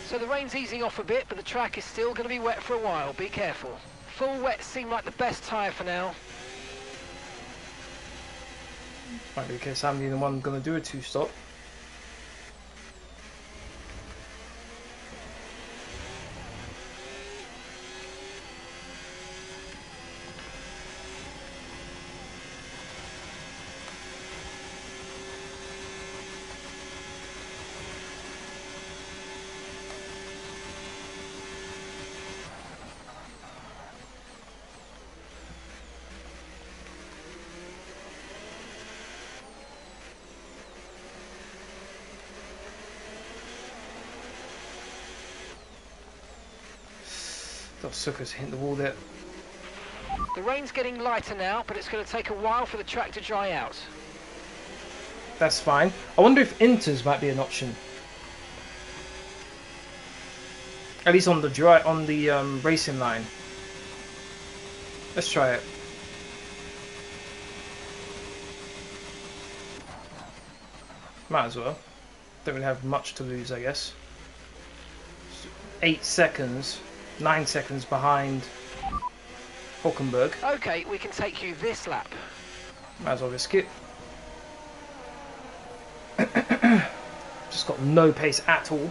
So the rain's easing off a bit, but the track is still going to be wet for a while. Be careful. Full wet seem like the best tyre for now. Might be the case I'm the one going to do a 2-stop. Those suckers hitting the wall there. The rain's getting lighter now, but it's going to take a while for the track to dry out. That's fine. I wonder if inters might be an option. At least on the racing line. Let's try it. Might as well. Don't really have much to lose, I guess. 8 seconds, 9 seconds behind Hulkenberg. Okay, we can take you this lap. Might as well risk it. Just got no pace at all.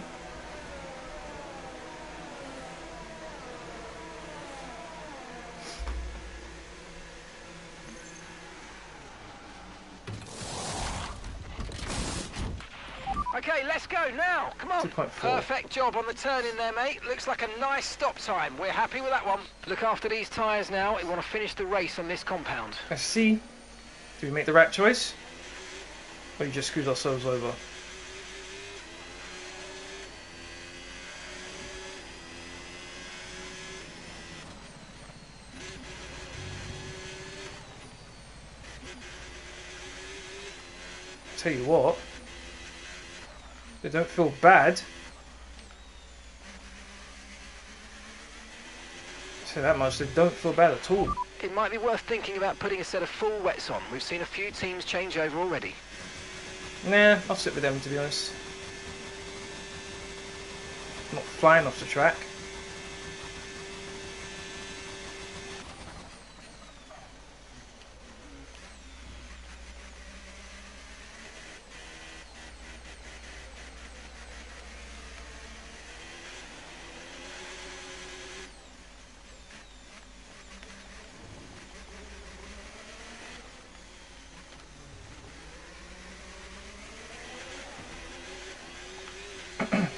Okay, let's go now. Come on. 2.4. Perfect job on the turn in there, mate. Looks like a nice stop time. We're happy with that one. Look after these tyres now. We want to finish the race on this compound. Let's see. Do we make the right choice? Or you just screwed ourselves over? Tell you what. They don't feel bad. Say that much, they don't feel bad at all. It might be worth thinking about putting a set of full wets on. We've seen a few teams change over already. Nah, I'll sit with them to be honest. I'm not flying off the track.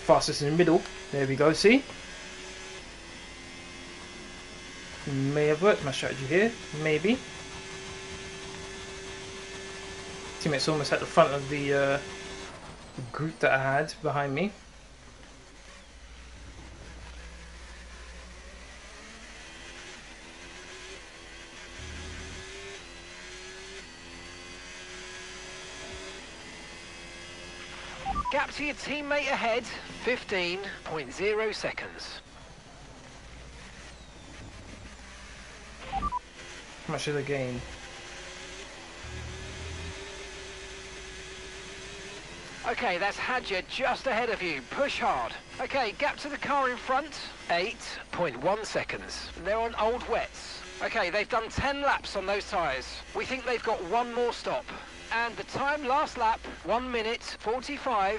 Fastest in the middle. There we go, see? May have worked my strategy here. Maybe. Teammates almost at the front of the group that I had behind me. Gap to your teammate ahead, 15.0 seconds. How much did I gain? Okay, that's Hadja just ahead of you. Push hard. Okay, gap to the car in front, 8.1 seconds. They're on old wets. Okay, they've done 10 laps on those tyres. We think they've got one more stop. And the time last lap, 1 minute 45.5.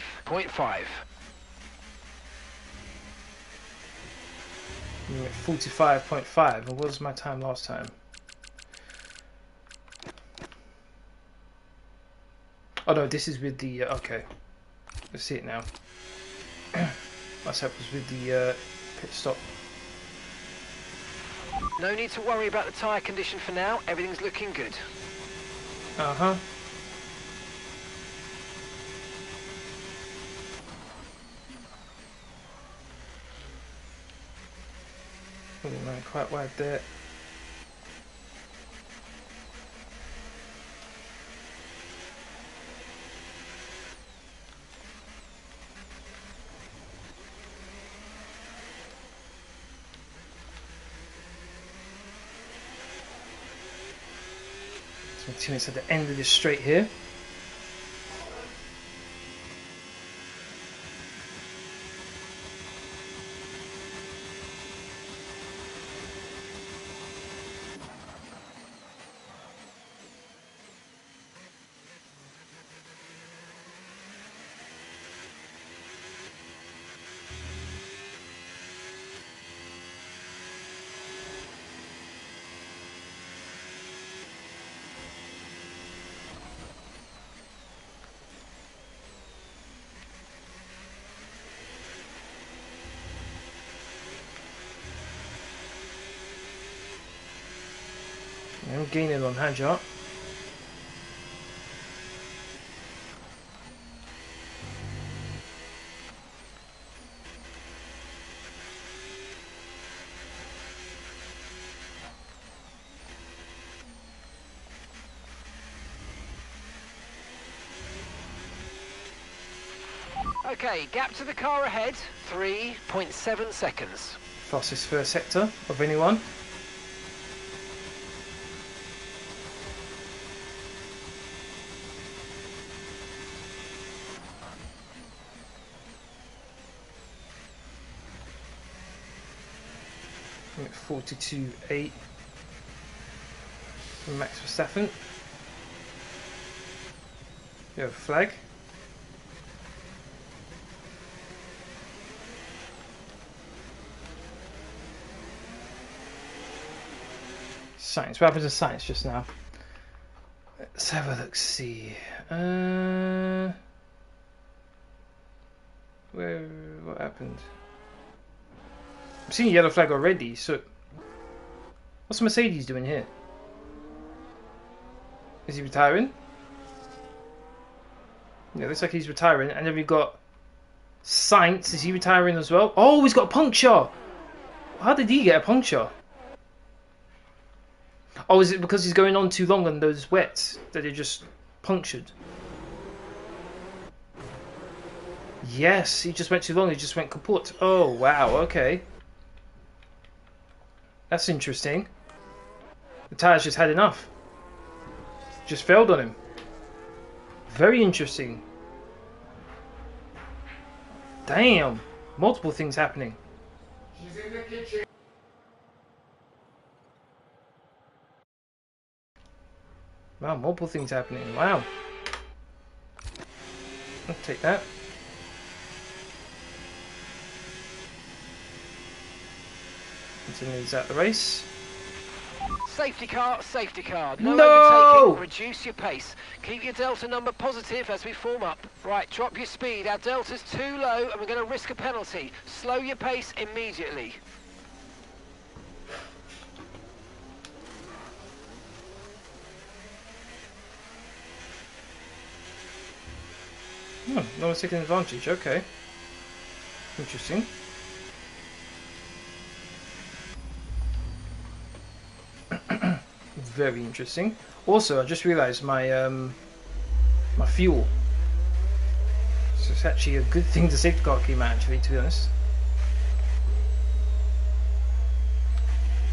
45.5. And what was my time last time? Oh no, this is with the okay. Let's see it now. Myself was with the pit stop. No need to worry about the tyre condition for now. Everything's looking good. Uh-huh. Oh man, quite wide there. So my teammates at the end of this straight here. I'm gaining on Hadja. Okay, gap to the car ahead, 3.7 seconds. Fastest first sector of anyone. I'm at 42.8 from Max Verstappen. We have a flag. Science. What happened to science just now? Let's have a look. See. What happened? I've seen a yellow flag already. So, what's Mercedes doing here? Is he retiring? Yeah, looks like he's retiring. And then we've got Sainz. Is he retiring as well? Oh, he's got a puncture. How did he get a puncture? Oh, is it because he's going on too long on those wets that they just punctured? Yes, he just went too long. He just went kaput. Oh, wow. Okay. That's interesting. The tyres just had enough. Just failed on him. Very interesting. Damn. Multiple things happening. She's in the kitchen. Wow, multiple things happening. Wow. I'll take that. Continues out the race. Safety car, safety car. No! Overtaking, reduce your pace. Keep your delta number positive as we form up. Right, drop your speed. Our delta's too low and we're going to risk a penalty. Slow your pace immediately. Oh, no one's taking advantage. Okay. Interesting. Very interesting. Also, I just realised my my fuel. So it's actually a good thing the safety car came out, actually, to be honest.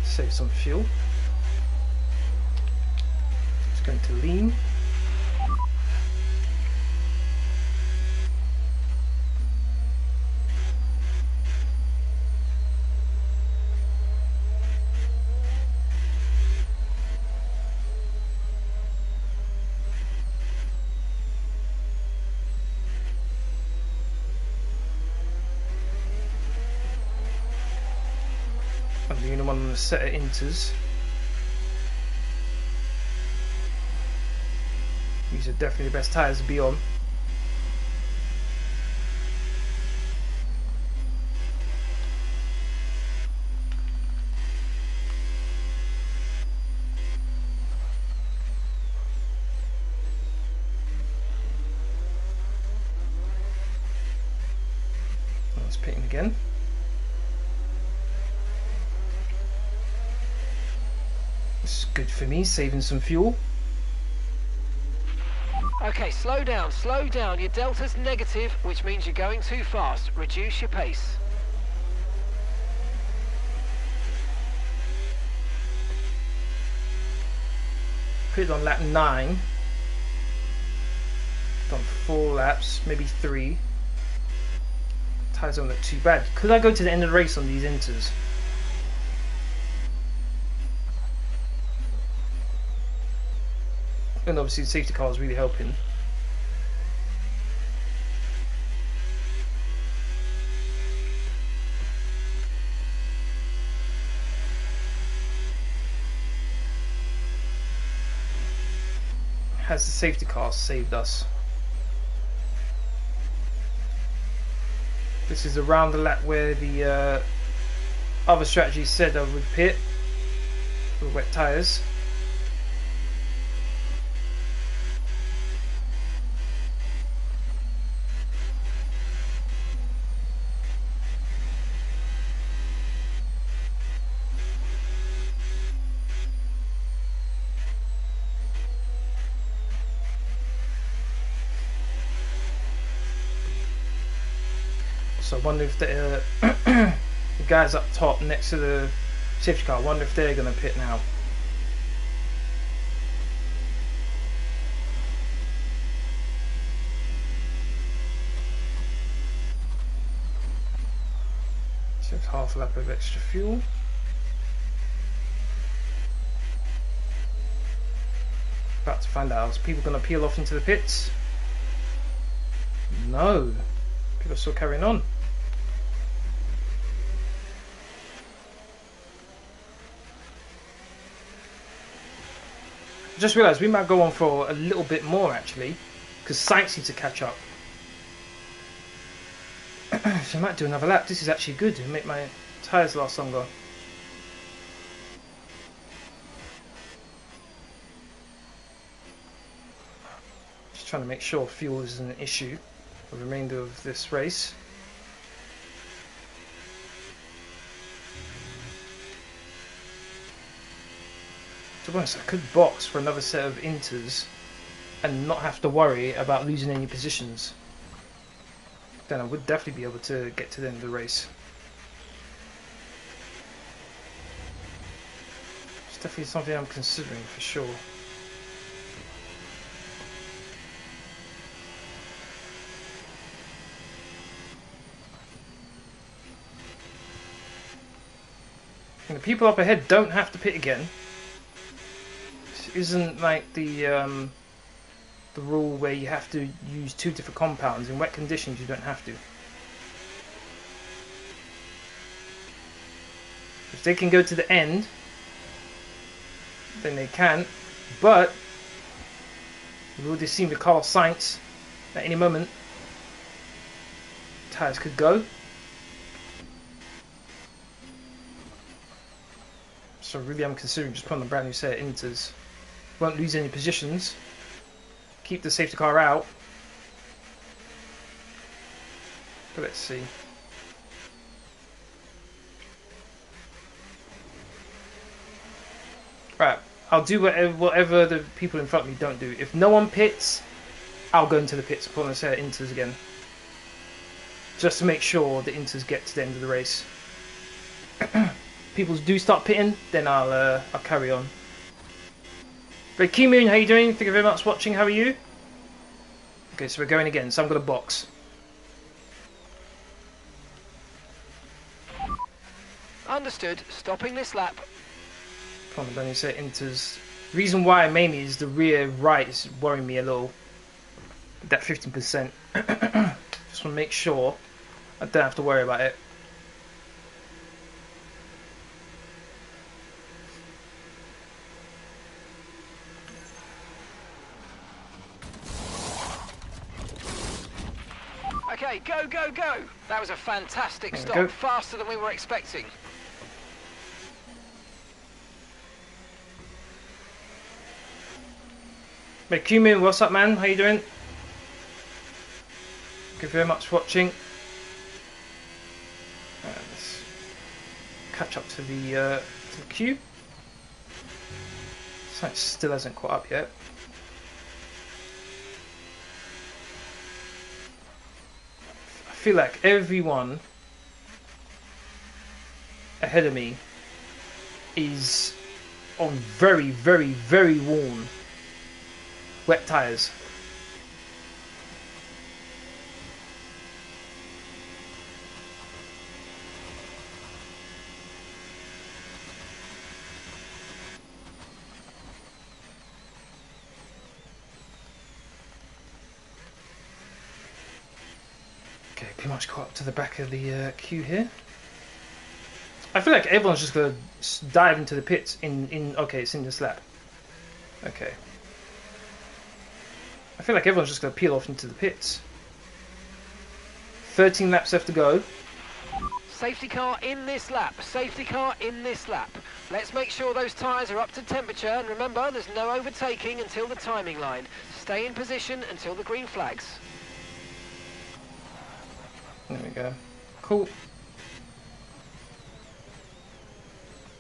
Save some fuel. It's going to lean. I'm the only one on the set of inters. These are definitely the best tyres to be on. Let's pitting again. This is good for me, saving some fuel. Okay, slow down, slow down. Your delta's negative, which means you're going too fast. Reduce your pace. Put it on lap 9. Done 4 laps, maybe 3. Tyres don't look too bad. Could I go to the end of the race on these inters? And obviously the safety car is really helping. Has the safety car saved us? This is around the lap where the other strategy said I would pit with wet tyres. So I wonder if the the guys up top next to the safety car, I wonder if they're going to pit now. So it's half a lap of extra fuel. About to find out. Is people going to peel off into the pits? No. People are still carrying on. I just realised we might go on for a little bit more actually, because Sainz needs to catch up. So I might do another lap. This is actually good. It'll make my tyres last longer. Just trying to make sure fuel isn't an issue for the remainder of this race. To be honest, I could box for another set of inters and not have to worry about losing any positions. Then I would definitely be able to get to the end of the race. It's definitely something I'm considering for sure. And the people up ahead don't have to pit again. This isn't like the rule where you have to use 2 different compounds. In wet conditions you don't have to. If they can go to the end, then they can, but we've already seen with Carlos Sainz at any moment tyres could go. So really I'm considering just putting on a brand new set of inters. Won't lose any positions. Keep the safety car out. But let's see. Right, I'll do whatever the people in front of me don't do. If no one pits, I'll go into the pits and put on a set of inters again. Just to make sure the inters get to the end of the race. People do start pitting, then I'll carry on. But Keymoon, how you doing? Thank you very much for watching. How are you? Okay, so we're going again. So I'm going to box. Understood. Stopping this lap. Come on, don't say inters. The reason why mainly is the rear right is worrying me a little. That 15%. Just want to make sure I don't have to worry about it. Okay, go, go, go! That was a fantastic stop, faster than we were expecting. Kumin, what's up, man? How you doing? Thank you very much for watching. Let's catch up to the queue. It still hasn't caught up yet. I feel like everyone ahead of me is on very, very, very worn wet tyres. Okay, pretty much caught up to the back of the queue here. I feel like everyone's just gonna dive into the pits okay, it's in this lap. Okay. I feel like everyone's just gonna peel off into the pits. 13 laps left to go. Safety car in this lap. Safety car in this lap. Let's make sure those tyres are up to temperature, and remember, there's no overtaking until the timing line. Stay in position until the green flags. There we go. Cool.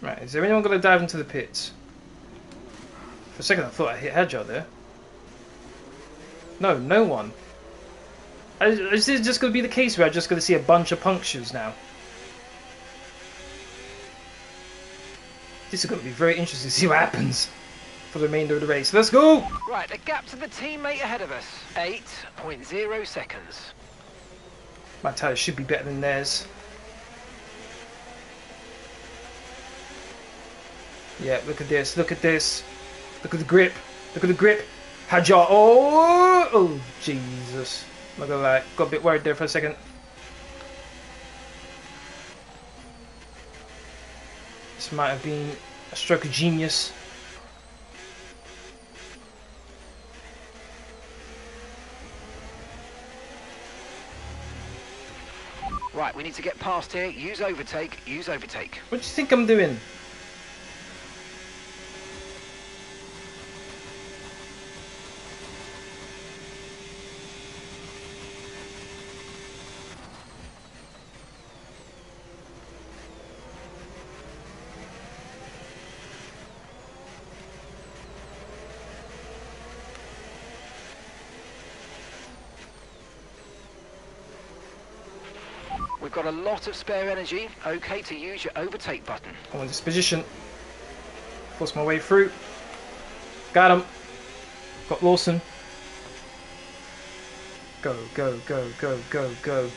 Right, is there anyone going to dive into the pits? For a second I thought I hit Hadjar there. No, no one. Is this just going to be the case where I'm just going to see a bunch of punctures now? This is going to be very interesting to see what happens for the remainder of the race. Let's go! Right, the gap to the teammate ahead of us, 8.0 seconds. My tyres should be better than theirs. Yeah, look at this, look at this. Look at the grip, look at the grip. Hajar, oh Jesus. I'm not gonna lie, got a bit worried there for a second. This might have been a stroke of genius. Right, we need to get past here. Use overtake, use overtake. What do you think I'm doing? We've got a lot of spare energy. Okay to use your overtake button. I'm in this position. Force my way through. Got him. Got Lawson. Go, go, go, go, go, go.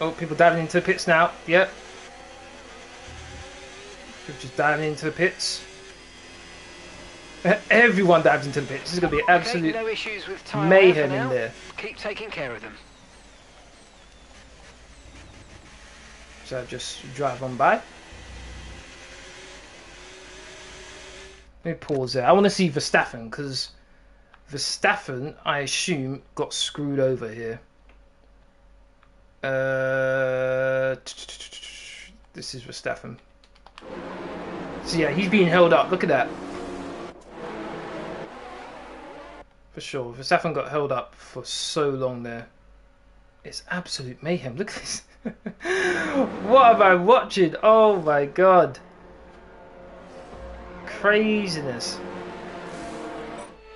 Oh, people diving into the pits now. Yep. People just diving into the pits. Everyone dives into the pits. This is going to be absolute no issues with tyre mayhem wear for in now. there. Keep taking care of them. So I just drive on by. Let me pause there. I want to see Verstappen, because Verstappen, I assume, got screwed over here. This is Verstappen. So yeah, he's being held up. Look at that. For sure. Verstappen got held up for so long there. It's absolute mayhem. Look at this. What am I watching? Oh my god. Craziness.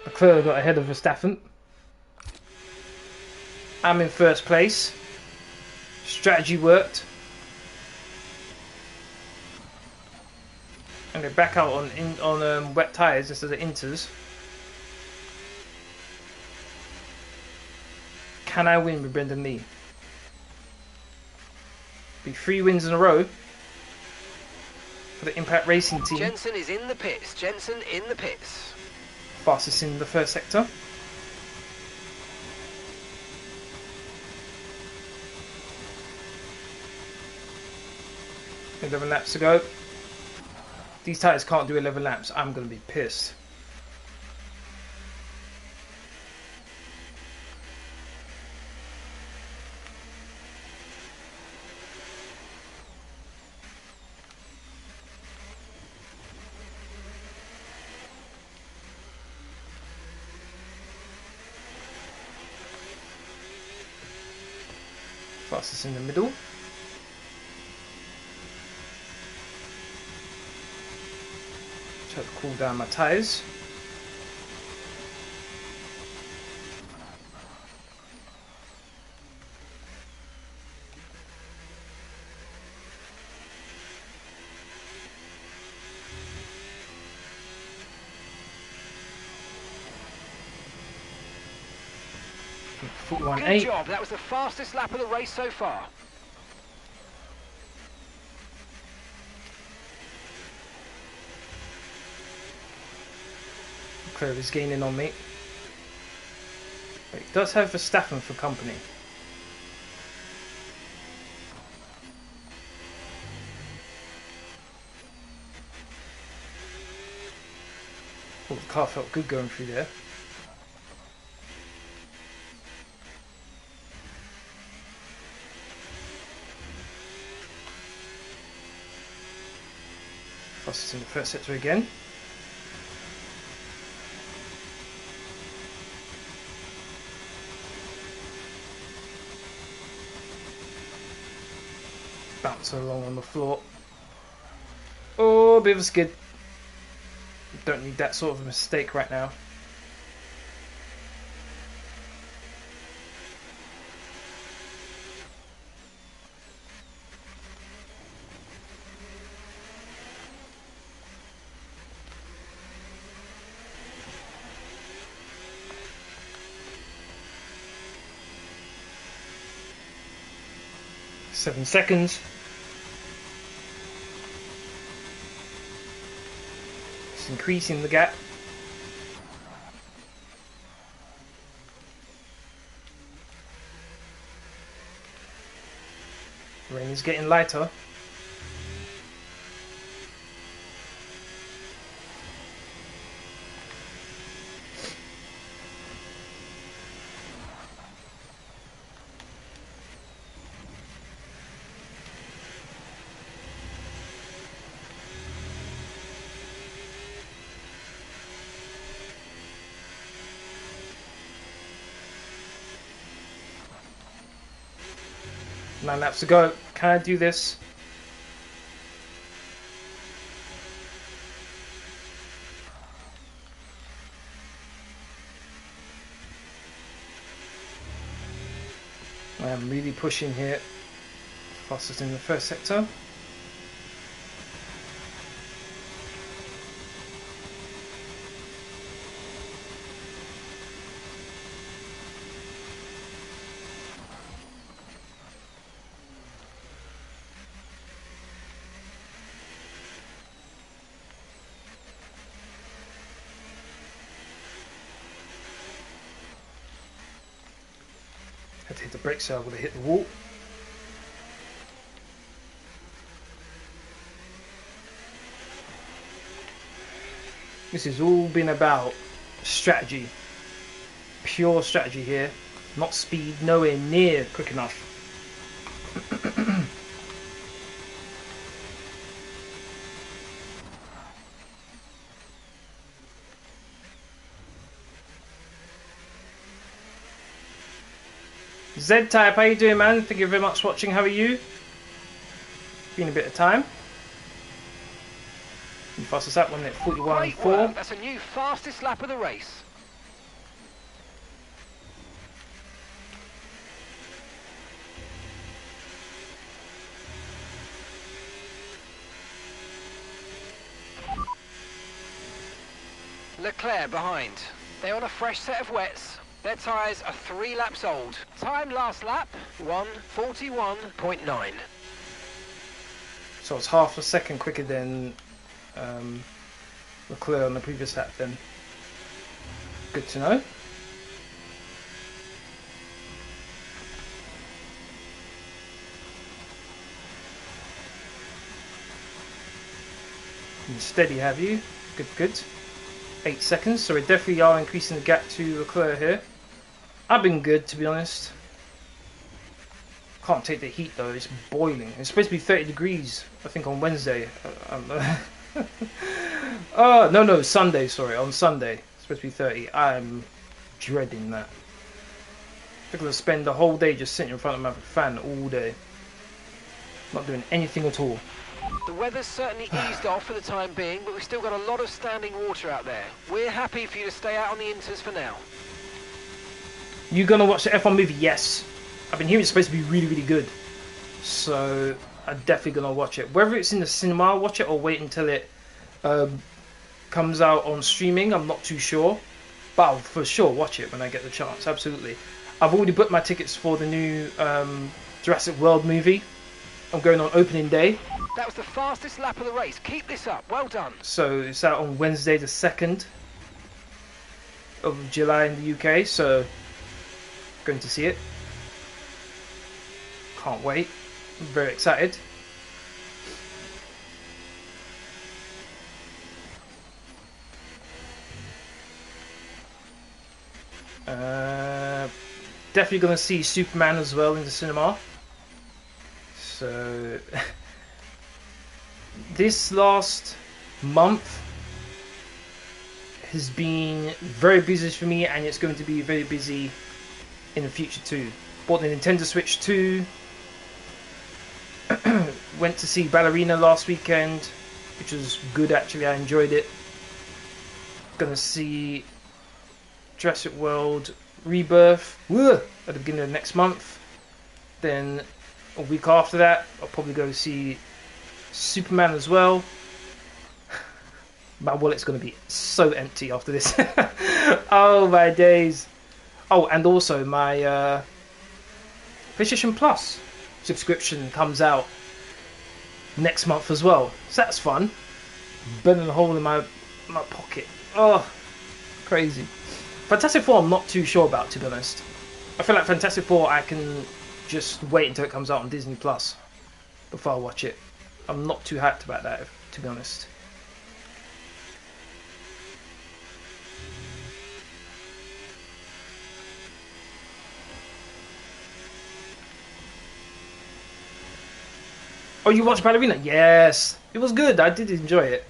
Leclerc got ahead of Verstappen. I'm in first place. Strategy worked. I'm going to back out on wet tyres instead of inters. Can I win with Brendan Liegh? Be 3 wins in a row for the Impact Racing team. Jenson is in the pits. Jenson in the pits. Fastest in the first sector. Okay, 11 laps to go. These tyres can't do 11 laps. I'm going to be pissed. Fastest in the middle. Try to cool down my tyres. Good job. That was the fastest lap of the race so far. Leclerc is gaining on me. But he does have Verstappen for company. Oh, the car felt good going through there. Fastest in the first sector again. so long on the floor. Oh, a bit of a skid. Don't need that sort of a mistake right now. Seven seconds. It's increasing the gap. Rain is getting lighter. Nine laps to go. Can I do this? I am really pushing here. Fastest in the first sector. Had to hit the brakes, so I would have hit the wall. This has all been about strategy. Pure strategy here. Not speed, nowhere near quick enough. Z-Type, how you doing, man? Thank you very much for watching. How are you? Been a bit of time. Fastest lap, 1:41.4. That's a new fastest lap of the race. Leclerc behind. They're on a fresh set of wets. Their tyres are 3 laps old. Time last lap, 1:41.9. So it's half a second quicker than Leclerc on the previous lap then. Good to know. And steady, have you? Good, good. 8 seconds, so we definitely are increasing the gap to Leclerc here. I've been good, to be honest. Can't take the heat though, it's boiling. It's supposed to be 30 degrees, I think, on Wednesday. Oh, no, Sunday, sorry, on Sunday. It's supposed to be 30. I'm dreading that. I'm going to spend the whole day just sitting in front of my fan all day. Not doing anything at all. The weather's certainly eased off for the time being, but we've still got a lot of standing water out there. We're happy for you to stay out on the Inters for now. You gonna watch the F1 movie? Yes. I've been hearing it's supposed to be really, really good. So, I'm definitely gonna watch it. Whether it's in the cinema, I'll watch it, or wait until it comes out on streaming, I'm not too sure. But I'll for sure watch it when I get the chance, absolutely. I've already booked my tickets for the new Jurassic World movie. I'm going on opening day. That was the fastest lap of the race. Keep this up. Well done. So it's out on Wednesday the 2nd of July in the UK. So going to see it. Can't wait. I'm very excited. Definitely going to see Superman as well in the cinema. So this last month has been very busy for me, and it's going to be very busy in the future too. Bought the Nintendo Switch 2. went to see Ballerina last weekend, which was good actually. I enjoyed it. Gonna see Jurassic World Rebirth at the beginning of next month. Then a week after that, I'll probably go see Superman as well. My wallet's gonna be so empty after this. Oh my days. Oh, and also my PlayStation Plus subscription comes out next month as well. So that's fun. Burning a hole in my pocket. Oh, crazy. Fantastic Four I'm not too sure about, to be honest. I feel like Fantastic Four I can just wait until it comes out on Disney Plus before I watch it. I'm not too hyped about that, to be honest. Oh, you watched Ballerina? Yes, it was good. I did enjoy it.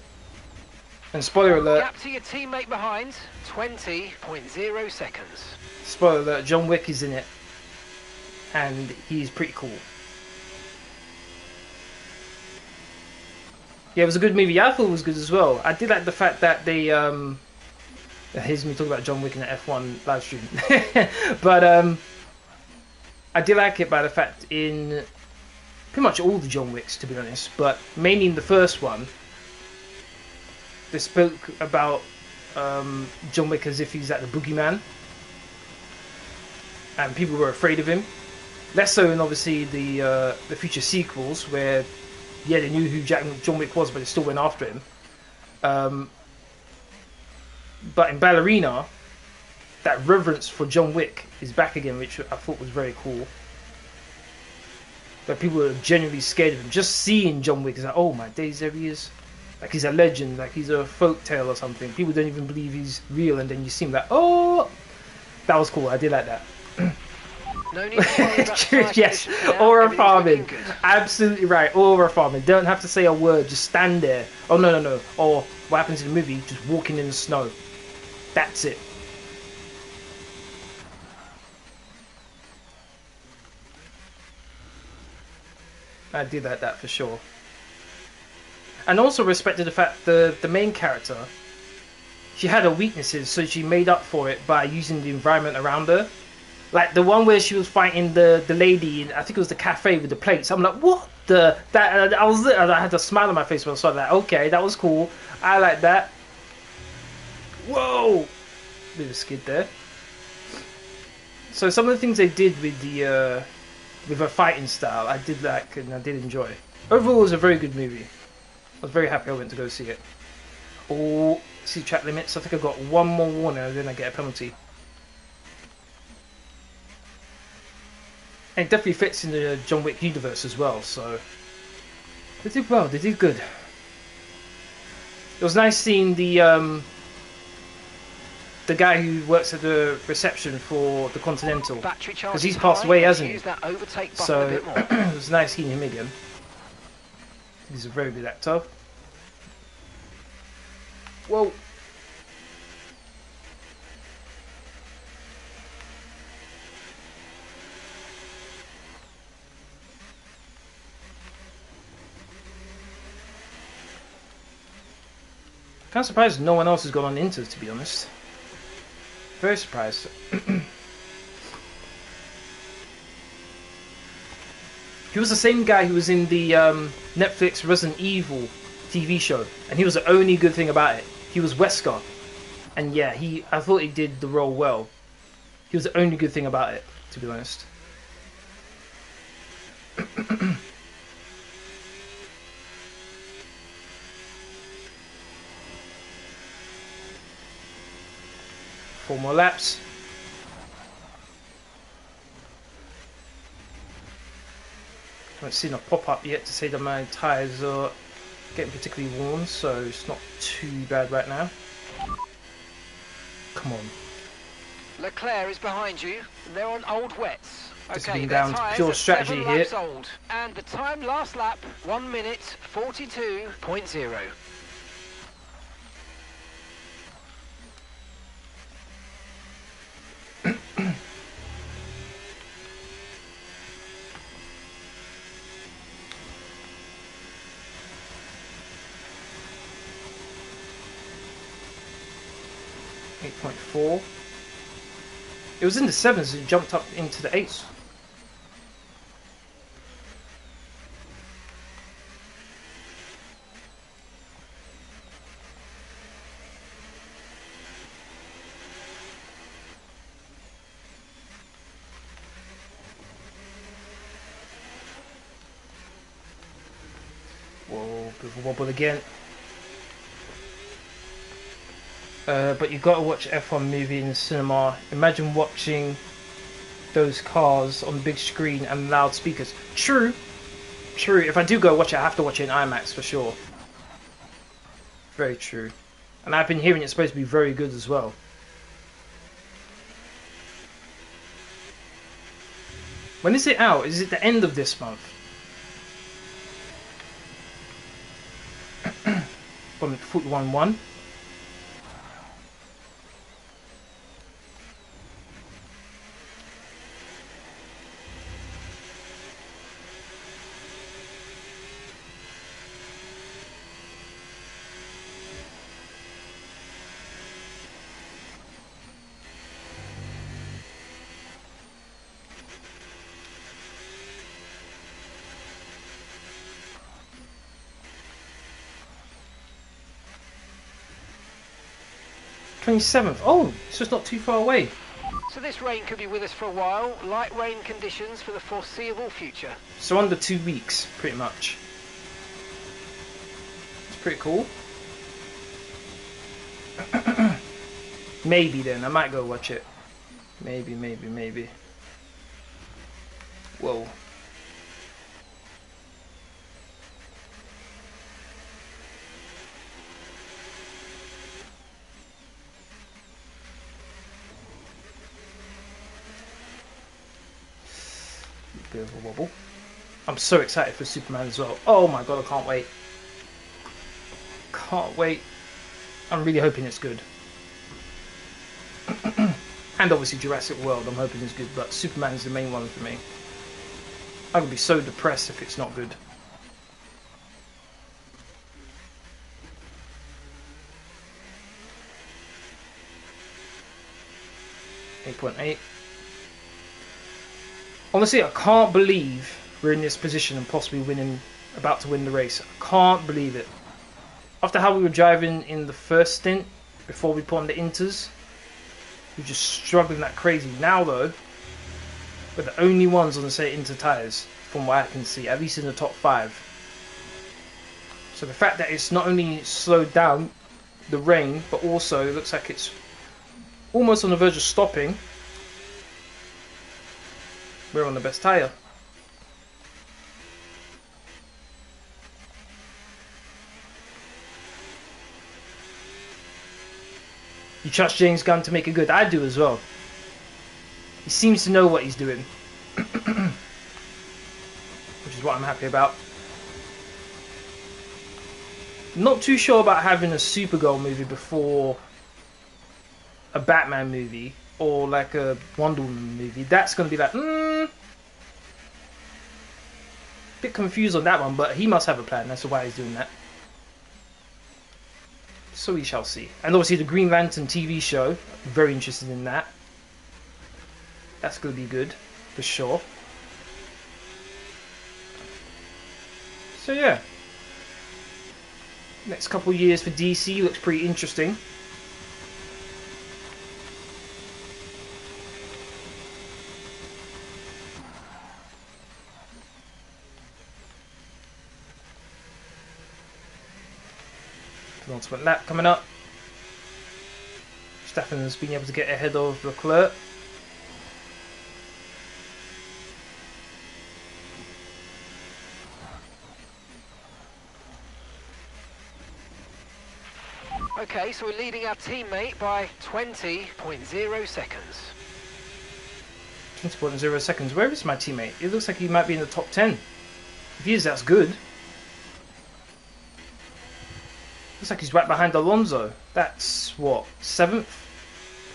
And spoiler alert. Gap to your teammate behind, 20.0 seconds. Spoiler alert, John Wick is in it. And he's pretty cool. Yeah, it was a good movie. I thought it was good as well. I did like the fact that they here's me talking about John Wick in the F1 live stream. But I did like it by the fact in pretty much all the John Wicks, to be honest, but mainly in the first one, they spoke about John Wick as if he's like the boogeyman, and people were afraid of him. Less so in obviously the future sequels, where yeah, they knew who John Wick was, but they still went after him. But in Ballerina, that reverence for John Wick is back again, which I thought was very cool. That people are genuinely scared of him. Just seeing John Wick is like, oh my days, there he is. Like he's a legend, like he's a folk tale or something. People don't even believe he's real, and then you see him like, oh, that was cool. I did like that. No need to worry about yes, aura farming. Absolutely right, aura farming. Don't have to say a word, just stand there. Oh no. Or what happens in the movie, just walking in the snow. That's it. I did like that for sure. And also respected the fact the main character, she had her weaknesses, so she made up for it by using the environment around her. Like the one where she was fighting the lady in, I think it was the cafe with the plates. I'm like, what the? That I had a smile on my face when I saw that. Okay, that was cool. I like that. Whoa, bit of a skid there. So some of the things they did with the with her fighting style, I did like and I did enjoy. Overall, it was a very good movie. I was very happy I went to go see it. Oh, see track limits. I think I got one more warning and then I get a penalty. And it definitely fits in the John Wick universe as well, so they did well, they did good. It was nice seeing the guy who works at the reception for the Continental, because he's passed away, hasn't he? So it was nice seeing him again. He's a very good actor. Whoa. Kind of surprised no one else has gone on Inter, to be honest. Very surprised. He was the same guy who was in the Netflix Resident Evil TV show, and he was the only good thing about it. He was Wesker, and yeah, I thought he did the role well. He was the only good thing about it, to be honest. Four more laps. I haven't seen a pop-up yet to say that my tyres are getting particularly worn, so it's not too bad right now. Come on. Leclerc is behind you. They're on old wets. Just being down to pure strategy here. Old. And the time last lap, 1 minute 42.0. 8.4. It was in the 7s, it jumped up into the 8s. Whoa, bit of a wobble again. But you gotta watch F1 movie in the cinema. Imagine watching those cars on the big screen and loudspeakers. True. True. If I do go watch it, I have to watch it in IMAX for sure. Very true. And I've been hearing it's supposed to be very good as well. When is it out? Is it the end of this month? From 41.1. '27th. Oh, so it's not too far away. So this rain could be with us for a while. Light rain conditions for the foreseeable future. So under 2 weeks, pretty much. It's pretty cool. Maybe then, I might go watch it. Maybe. Whoa. Bit of a wobble. I'm so excited for Superman as well. Oh my god, I can't wait. Can't wait. I'm really hoping it's good. And obviously Jurassic World, I'm hoping it's good, but Superman is the main one for me. I'm gonna be so depressed if it's not good. .8. Honestly, I can't believe we're in this position and possibly about to win the race. I can't believe it. After how we were driving in the first stint, before we put on the inters, we were just struggling like crazy. Now though, we're the only ones on the same inter tyres, from what I can see, at least in the top 5. So the fact that it's not only slowed down the rain, but also it looks like it's almost on the verge of stopping. We're on the best tyre. You trust James Gunn to make it good? I do as well. He seems to know what he's doing. Which is what I'm happy about. Not too sure about having a Supergirl movie before a Batman movie. Or like a Wonder Woman movie. That's going to be like, bit confused on that one, but he must have a plan. That's why he's doing that. So we shall see. And obviously the Green Lantern TV show. Very interested in that. That's going to be good. For sure. So yeah. Next couple of years for DC looks pretty interesting. Ultimate lap coming up. Steffen's been able to get ahead of Leclerc. Okay, so we're leading our teammate by 20.0 seconds. 20.0 seconds. Where is my teammate? It looks like he might be in the top 10. If he is, that's good. Looks like he's right behind Alonso. That's what, 7th?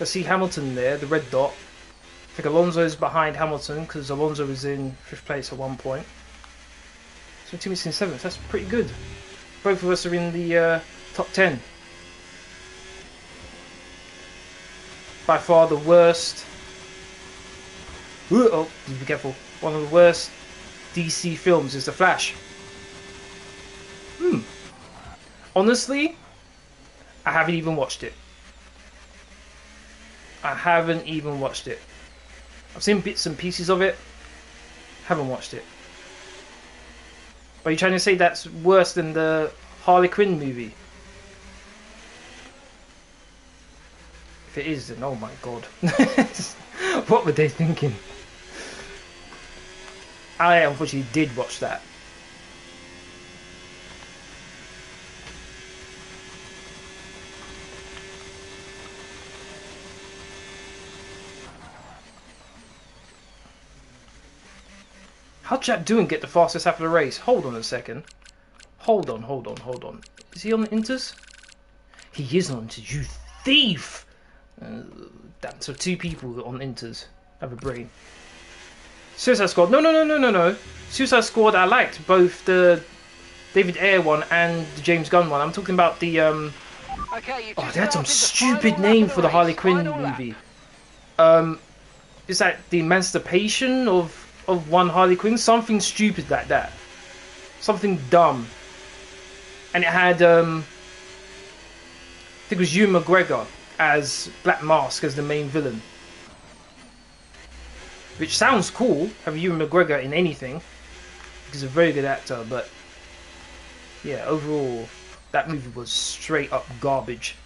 I see Hamilton there, the red dot. I think Alonso's behind Hamilton because Alonso was in 5th place at one point. So teammates in 7th. That's pretty good. Both of us are in the top 10. by far the worst. Ooh, oh, be careful. One of the worst DC films is The Flash. Honestly, I haven't even watched it. I've seen bits and pieces of it. Haven't watched it. Are you trying to say that's worse than the Harley Quinn movie? If it is, then oh my god. What were they thinking? I unfortunately did watch that. How'd Jack do and get the fastest after the race? Hold on a second. Hold on. Is he on the Inters? He is on Inters, you thief! Damn, so 2 people on Inters have a brain. Suicide Squad. No. Suicide Squad I liked. Both the David Ayer one and the James Gunn one. I'm talking about the Okay, oh, they had some stupid name for the Harley Quinn movie. Is that the Emancipation of one Harley Quinn? Something stupid like that. Something dumb. And it had I think it was Ewan McGregor as Black Mask as the main villain. Which sounds cool, have Ewan McGregor in anything. He's a very good actor, but yeah, overall that movie was straight up garbage.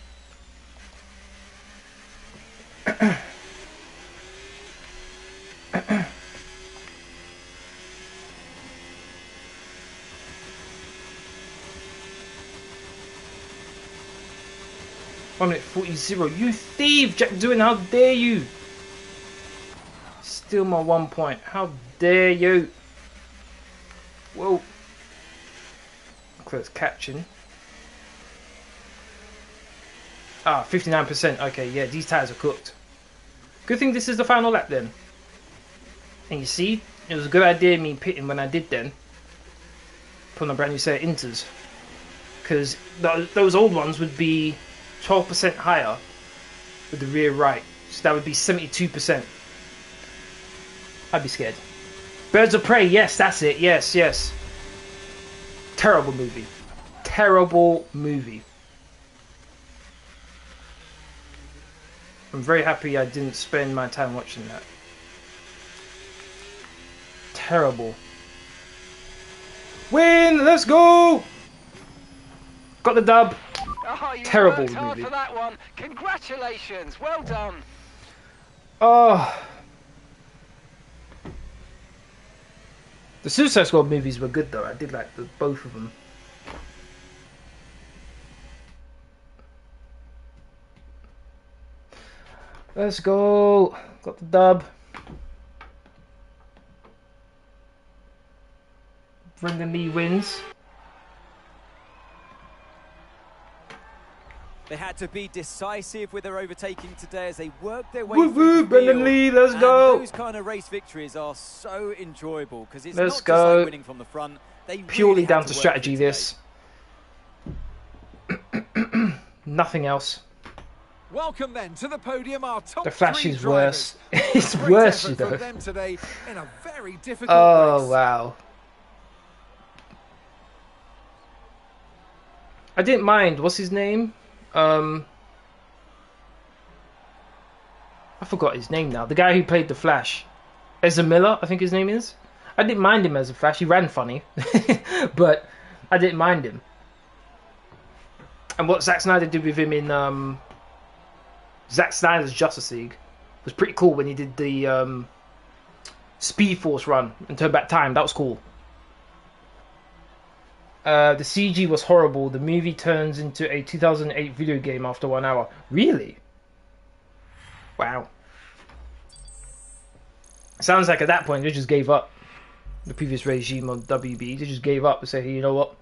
1 minute 40-0. You thief, Jack Doing, how dare you? Steal my 1 point. How dare you? Whoa. Close catching. Ah, 59%. Okay, yeah, these tyres are cooked. Good thing this is the final lap then. And you see, it was a good idea me pitting when I did then. Putting a brand new set of Inters. Because those old ones would be 12% higher with the rear right. So that would be 72%. I'd be scared. Birds of Prey, yes, that's it. Yes. Terrible movie. Terrible movie. I'm very happy I didn't spend my time watching that. Terrible. Win! Let's go! Got the dub. Oh, you Terrible worked hard movie. for that one. Congratulations. Well done. Oh. The Suicide Squad movies were good though. I did like both of them. Let's go. Got the dub. Brendan Lee wins. They had to be decisive with their overtaking today as they worked their way Woo through woo, the Brendan field. Lee, let's And go. those kind of race victories are so enjoyable because it's Let's not just go. like winning from the front. They Purely really down had to work strategy, for it this. Nothing else. Welcome then to the podium, our top The Flash 3 is drivers. worse. It's Great worse, you effort know. from them today in a very difficult Oh, race. wow. I didn't mind. What's his name? I forgot his name now. The guy who played the Flash. Ezra Miller, I think his name is. I didn't mind him as a Flash. He ran funny. But I didn't mind him. And what Zack Snyder did with him in Zack Snyder's Justice League was pretty cool when he did the Speed Force run and turned back time. That was cool. The CG was horrible. The movie turns into a 2008 video game after 1 hour. Really? Wow. Sounds like at that point they just gave up. The previous regime on WB, they just gave up and said, hey, you know what?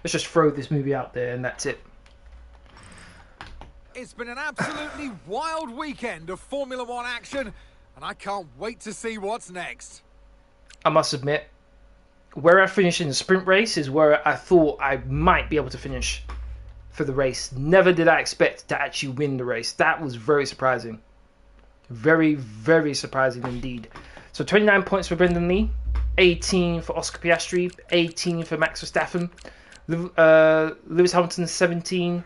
Let's just throw this movie out there and that's it. It's been an absolutely wild weekend of Formula One action, and I can't wait to see what's next. I must admit, where I finished in the sprint race is where I thought I might be able to finish for the race. Never did I expect to actually win the race. That was very surprising. Very, very surprising indeed. So 29 points for Brendan Liegh, 18 for Oscar Piastri, 18 for Max Verstappen, Lewis Hamilton 17,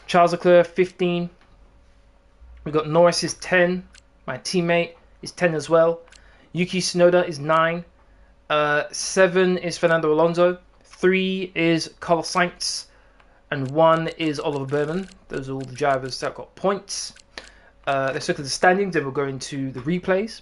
Charles Leclerc 15. We've got Norris is 10, my teammate is 10 as well. Yuki Tsunoda is 9, 7 is Fernando Alonso, 3 is Carlos Sainz, and 1 is Oliver Bowman. Those are all the drivers that got points. Let's look at the standings, then we'll go into the replays.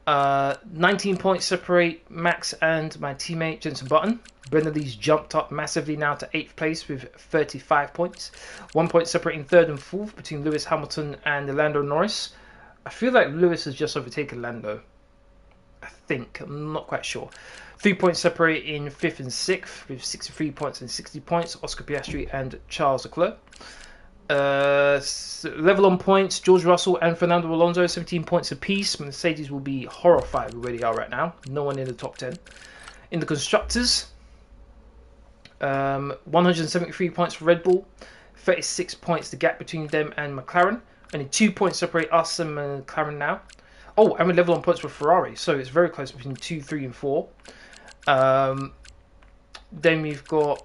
19 points separate Max and my teammate Jenson Button. Brendan Leigh's jumped up massively now to 8th place with 35 points. 1 point separating 3rd and 4th between Lewis Hamilton and Lando Norris. I feel like Lewis has just overtaken Lando. I think. I'm not quite sure. 3 points separating 5th and 6th with 63 points and 60 points. Oscar Piastri and Charles Leclerc. Level on points, George Russell and Fernando Alonso, 17 points apiece. Mercedes will be horrified with where they are right now. No one in the top 10. In the constructors, 173 points for Red Bull, 36 points the gap between them and McLaren. Only 2 points separate us and McLaren now. Oh, and we level on points for Ferrari, so it's very close between 2, 3 and 4. Then we've got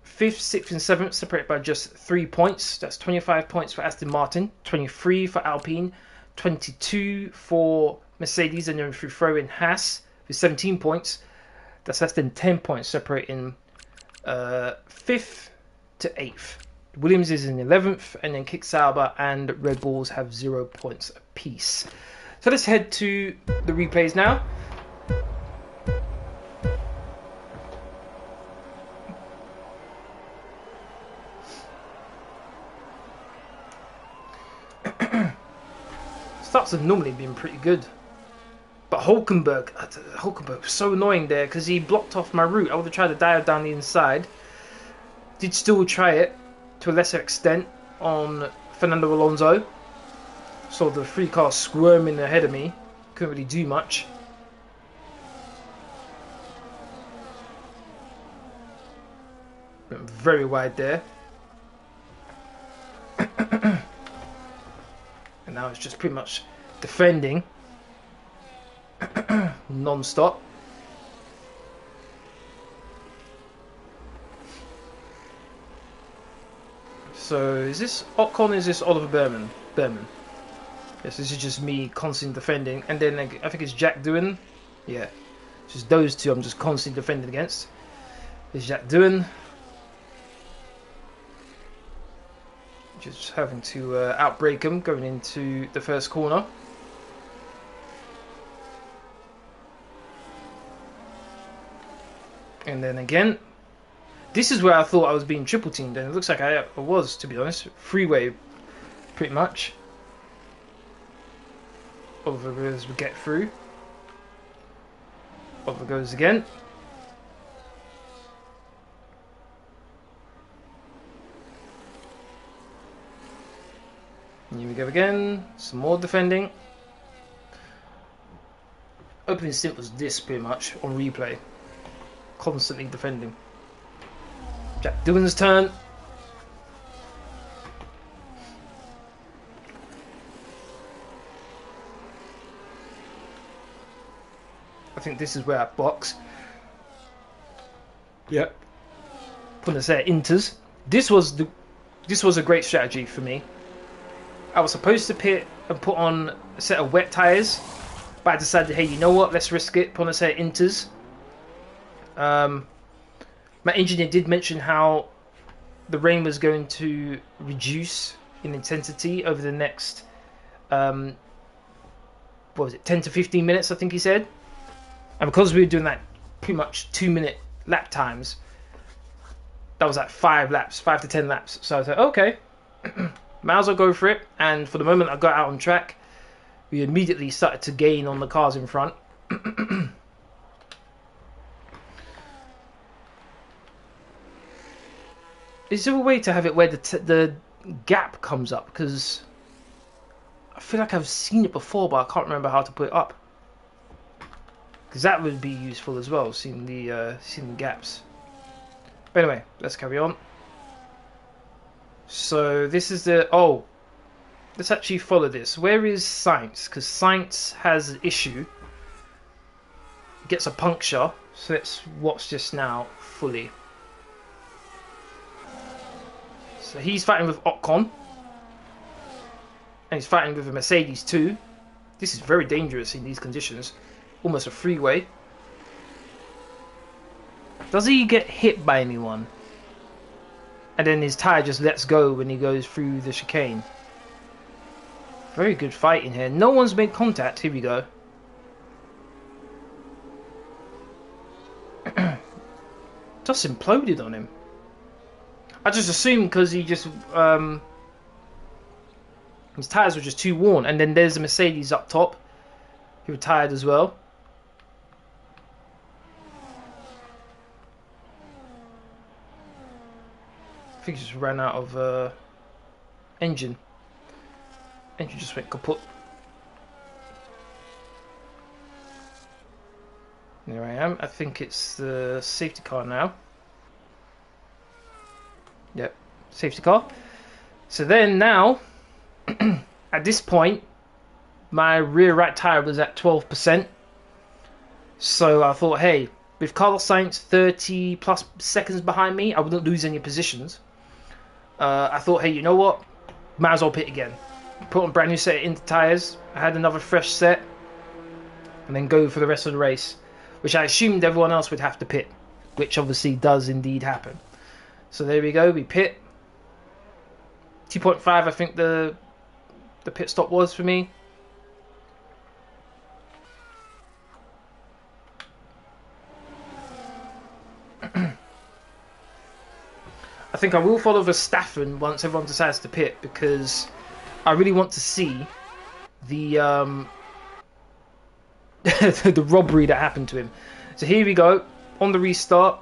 5th, 6th and 7th separated by just 3 points. That's 25 points for Aston Martin, 23 for Alpine, 22 for Mercedes, and then if we throw in Haas with 17 points, that's less than 10 points separating 5th to 8th. Williams is in 11th, and then Kick Sauber and Red Bulls have 0 points apiece. So let's head to the replays now. Starts have normally been pretty good, but Hulkenberg was so annoying there because he blocked off my route. I would have tried to dive down the inside. Did still try it to a lesser extent on Fernando Alonso. Saw the 3 cars squirming ahead of me. Couldn't really do much. Went very wide there. And now it's just pretty much defending non-stop. So is this Ocon? Is this Oliver Bowman? Yes, this is just me constantly defending, and then I think it's Jack Doohan. Yeah, just those two I'm just constantly defending against. There's Jack Doohan. Just having to outbrake him going into the first corner. And then again, this is where I thought I was being triple teamed, and it looks like I was, to be honest. Freeway, pretty much. Over as we get through. Over goes again. And here we go again. Some more defending. Opening stint was this pretty much on replay. Constantly defending. Jack Doohan's turn. I think this is where I box. Yep. Putting us at inters. This was a great strategy for me. I was supposed to pit and put on a set of wet tyres, but I decided, hey, you know what? Let's risk it. Put on a set of inters. My engineer did mention how the rain was going to reduce in intensity over the next, what was it, 10 to 15 minutes, I think he said. And because we were doing that pretty much 2-minute lap times, that was like 5 to 10 laps. So I was like, okay, might as well go for it. And for the moment I got out on track, we immediately started to gain on the cars in front. Is there a way to have it where the gap comes up? Because I feel like I've seen it before, but I can't remember how to put it up. Because that would be useful as well, seeing the gaps. But anyway, let's carry on. So this is the let's actually follow this. Where is Sainz? Because Sainz has an issue. Gets a puncture. So let's watch this now fully. So he's fighting with Ocon. And he's fighting with a Mercedes too. This is very dangerous in these conditions. Almost a freeway. Does he get hit by anyone? And then his tyre just lets go when he goes through the chicane. Very good fight in here. No one's made contact. Here we go. Just imploded on him. I just assumed because he just... his tyres were just too worn. And then there's a Mercedes up top. Who retired as well. I think he just ran out of engine. Engine just went kaput. There I am. I think it's the safety car now. Yep, safety car. So then now, at this point, my rear right tyre was at 12%. So I thought, hey, with Carlos Sainz 30 plus seconds behind me, I wouldn't lose any positions. I thought, hey, you know what? Might as well pit again. Put on a brand new set of inter tyres. I had another fresh set. And then go for the rest of the race. Which I assumed everyone else would have to pit. Which obviously does indeed happen. So there we go. We pit. 2.5 I think the pit stop was for me. I think I will follow Verstappen once everyone decides to pit, because I really want to see the the robbery that happened to him. So here we go on the restart.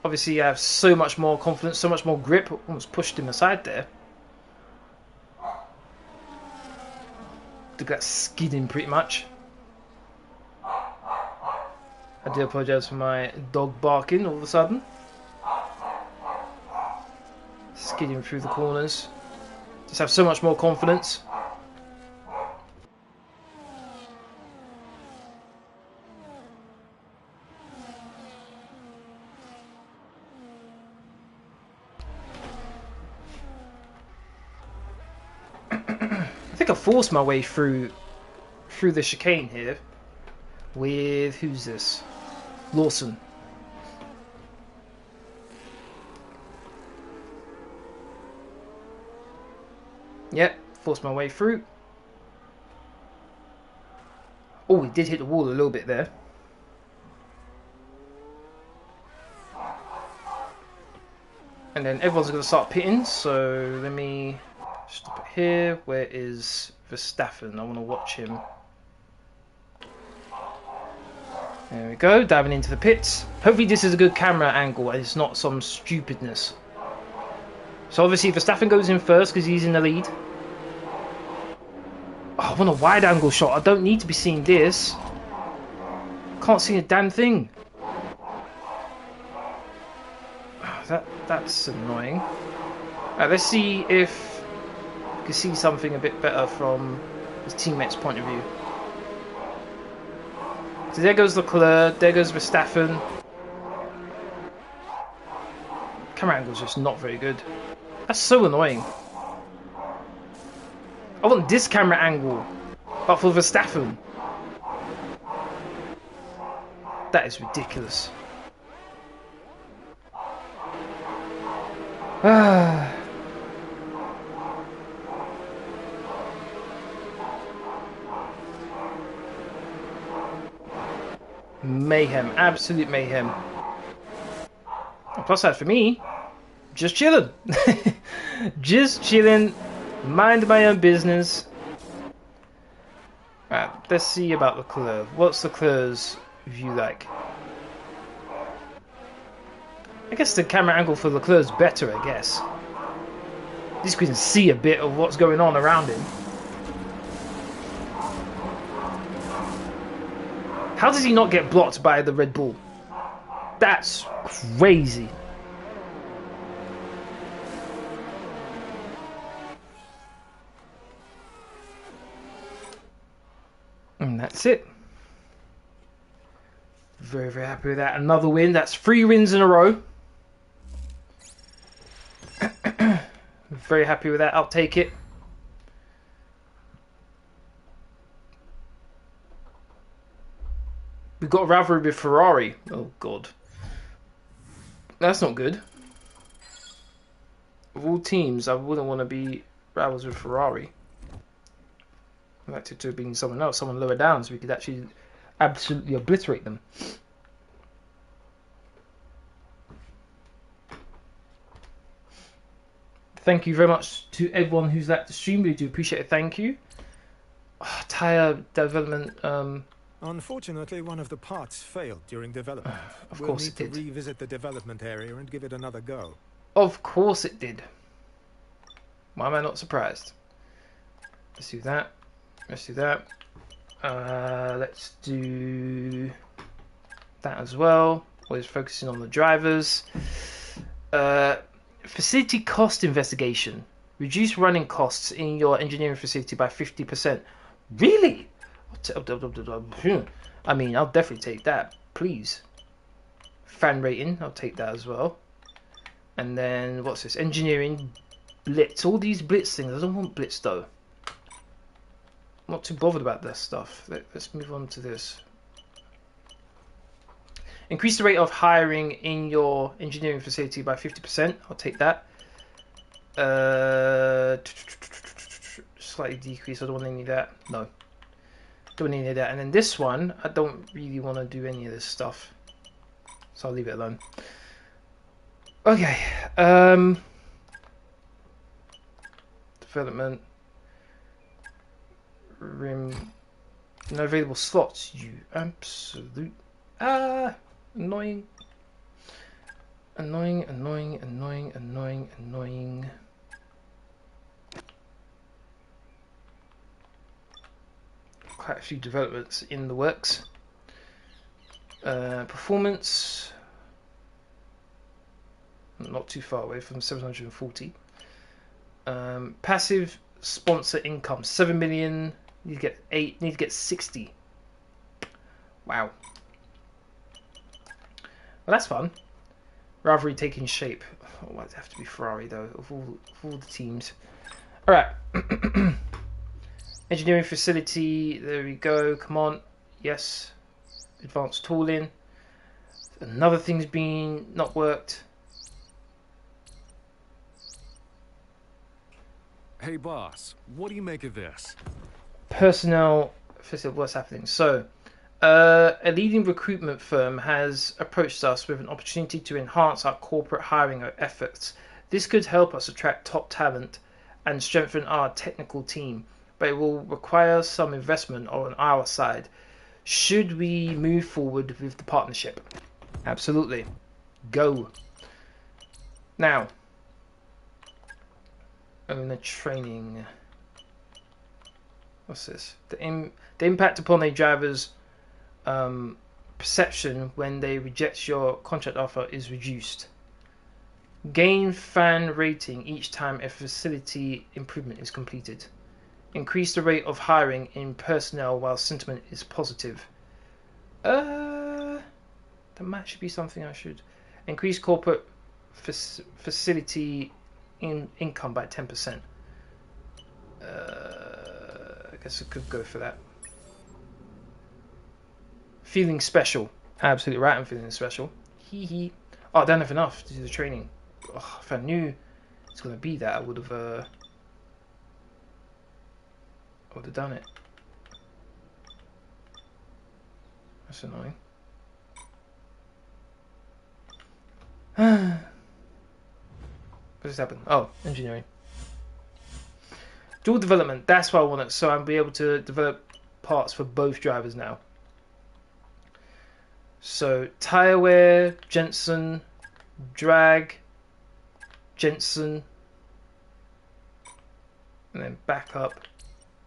Obviously I have so much more confidence, so much more grip. Almost pushed him aside there. Look at that skidding pretty much. I do apologise for my dog barking all of a sudden. Skidding through the corners. Just have so much more confidence. I think I forced my way through the chicane here with, who's this? Lawson. Yep, forced my way through. Oh, he did hit the wall a little bit there. And then everyone's going to start pitting, so let me stop it here. Where is Verstappen? I want to watch him. There we go, diving into the pits. Hopefully this is a good camera angle and it's not some stupidness. So obviously Verstappen goes in first because he's in the lead. Oh, I want a wide angle shot. I don't need to be seeing this. Can't see a damn thing. That's annoying. Right, let's see if we can see something a bit better from his teammate's point of view. So there goes Leclerc, there goes Verstappen. Camera angle's just not very good. That's so annoying. I want this camera angle, but for Verstappen. That is ridiculous. Mayhem, absolute mayhem. Plus side for me, just chilling. Just chilling, mind my own business. Right, let's see about Leclerc. What's Leclerc's view like? I guess the camera angle for Leclerc's better, I guess. At least we can see a bit of what's going on around him. How does he not get blocked by the Red Bull? That's crazy. And that's it. Very, very happy with that. Another win. That's 3 wins in a row. Very happy with that. I'll take it. We've got a rivalry with Ferrari. Oh, God. That's not good. Of all teams, I wouldn't want to be rivals with Ferrari. I'd like it to have been someone else, someone lower down, so we could actually absolutely obliterate them. Thank you very much to everyone who's at the stream. We do appreciate it. Thank you. Oh, tyre development. Unfortunately, one of the parts failed during development. Of we'll course need it did. to revisit the development area and give it another go. Of course it did. Why am I not surprised? Let's do that. Let's do that. Let's do that as well. Always focusing on the drivers. Facility cost investigation. Reduce running costs in your engineering facility by 50%. Really? I mean, I'll definitely take that. Please. Fan rating. I'll take that as well. And then, what's this? Engineering. Blitz. All these blitz things. I don't want blitz though. I'm not too bothered about this stuff. Let's move on to this. Increase the rate of hiring in your engineering facility by 50%. I'll take that. Slightly decrease. I don't want any of that. No. Don't want any of that. And then this one, I don't really want to do any of this stuff. So I'll leave it alone. Okay. Development. Rim. No available slots. You absolute. Annoying. Annoying, annoying, annoying, annoying, annoying. Quite a few developments in the works. Performance. Not too far away from 740. Passive sponsor income 7 million. Need to get 8. Need to get 60. Wow. Well, that's fun. Rivalry taking shape. Oh, why does it have to be Ferrari though? Of all the teams. All right. Engineering facility. There we go. Come on. Yes. Advanced tooling. Another thing's been not worked. Hey boss, what do you make of this? Personnel facility. What's happening? So, a leading recruitment firm has approached us with an opportunity to enhance our corporate hiring efforts. This could help us attract top talent and strengthen our technical team, but it will require some investment on our side. Should we move forward with the partnership? Absolutely. Go. Now, owner training. What's this? The impact upon a driver's perception when they reject your contract offer is reduced. Gain fan rating each time a facility improvement is completed. Increase the rate of hiring in personnel while sentiment is positive. That might should be something I should. Increase corporate facility income by 10%. I guess I could go for that. Feeling special. Absolutely right, I'm feeling special. Hee hee. Oh, I don't have enough to do the training. Oh, if I knew it's going to be that, I would have done it. That's annoying. What just happened? Oh, engineering. Dual development. That's what I wanted. So I'll be able to develop parts for both drivers now. So tire wear, Jenson, drag, Jenson, and then backup,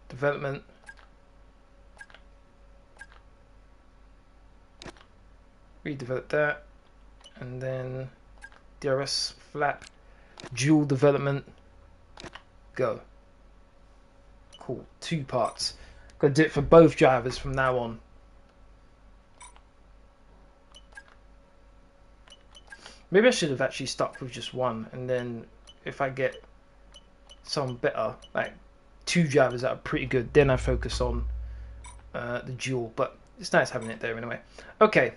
development. Redevelop that, and then DRS flap, dual development, go. Cool, 2 parts. Got to do it for both drivers from now on. Maybe I should have actually stuck with just one, and then if I get some better, like 2 drivers that are pretty good, then I focus on the duel. But it's nice having it there anyway. Okay,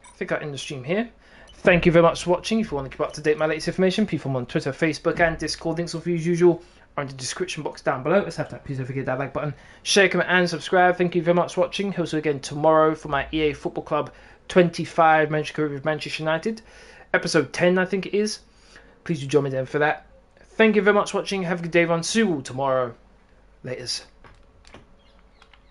I think I'll end the stream here. Thank you very much for watching. If you want to keep up to date with my latest information, people on Twitter, Facebook, and Discord. Links will be as usual are in the description box down below. Let's have that. Please don't forget that like button, share, comment, and subscribe. Thank you very much for watching. Also again tomorrow for my EA Football Club 25 Manchester career with Manchester United, episode 10 I think it is. Please do join me then for that. Thank you very much for watching. Have a good day. See you all tomorrow. Laters.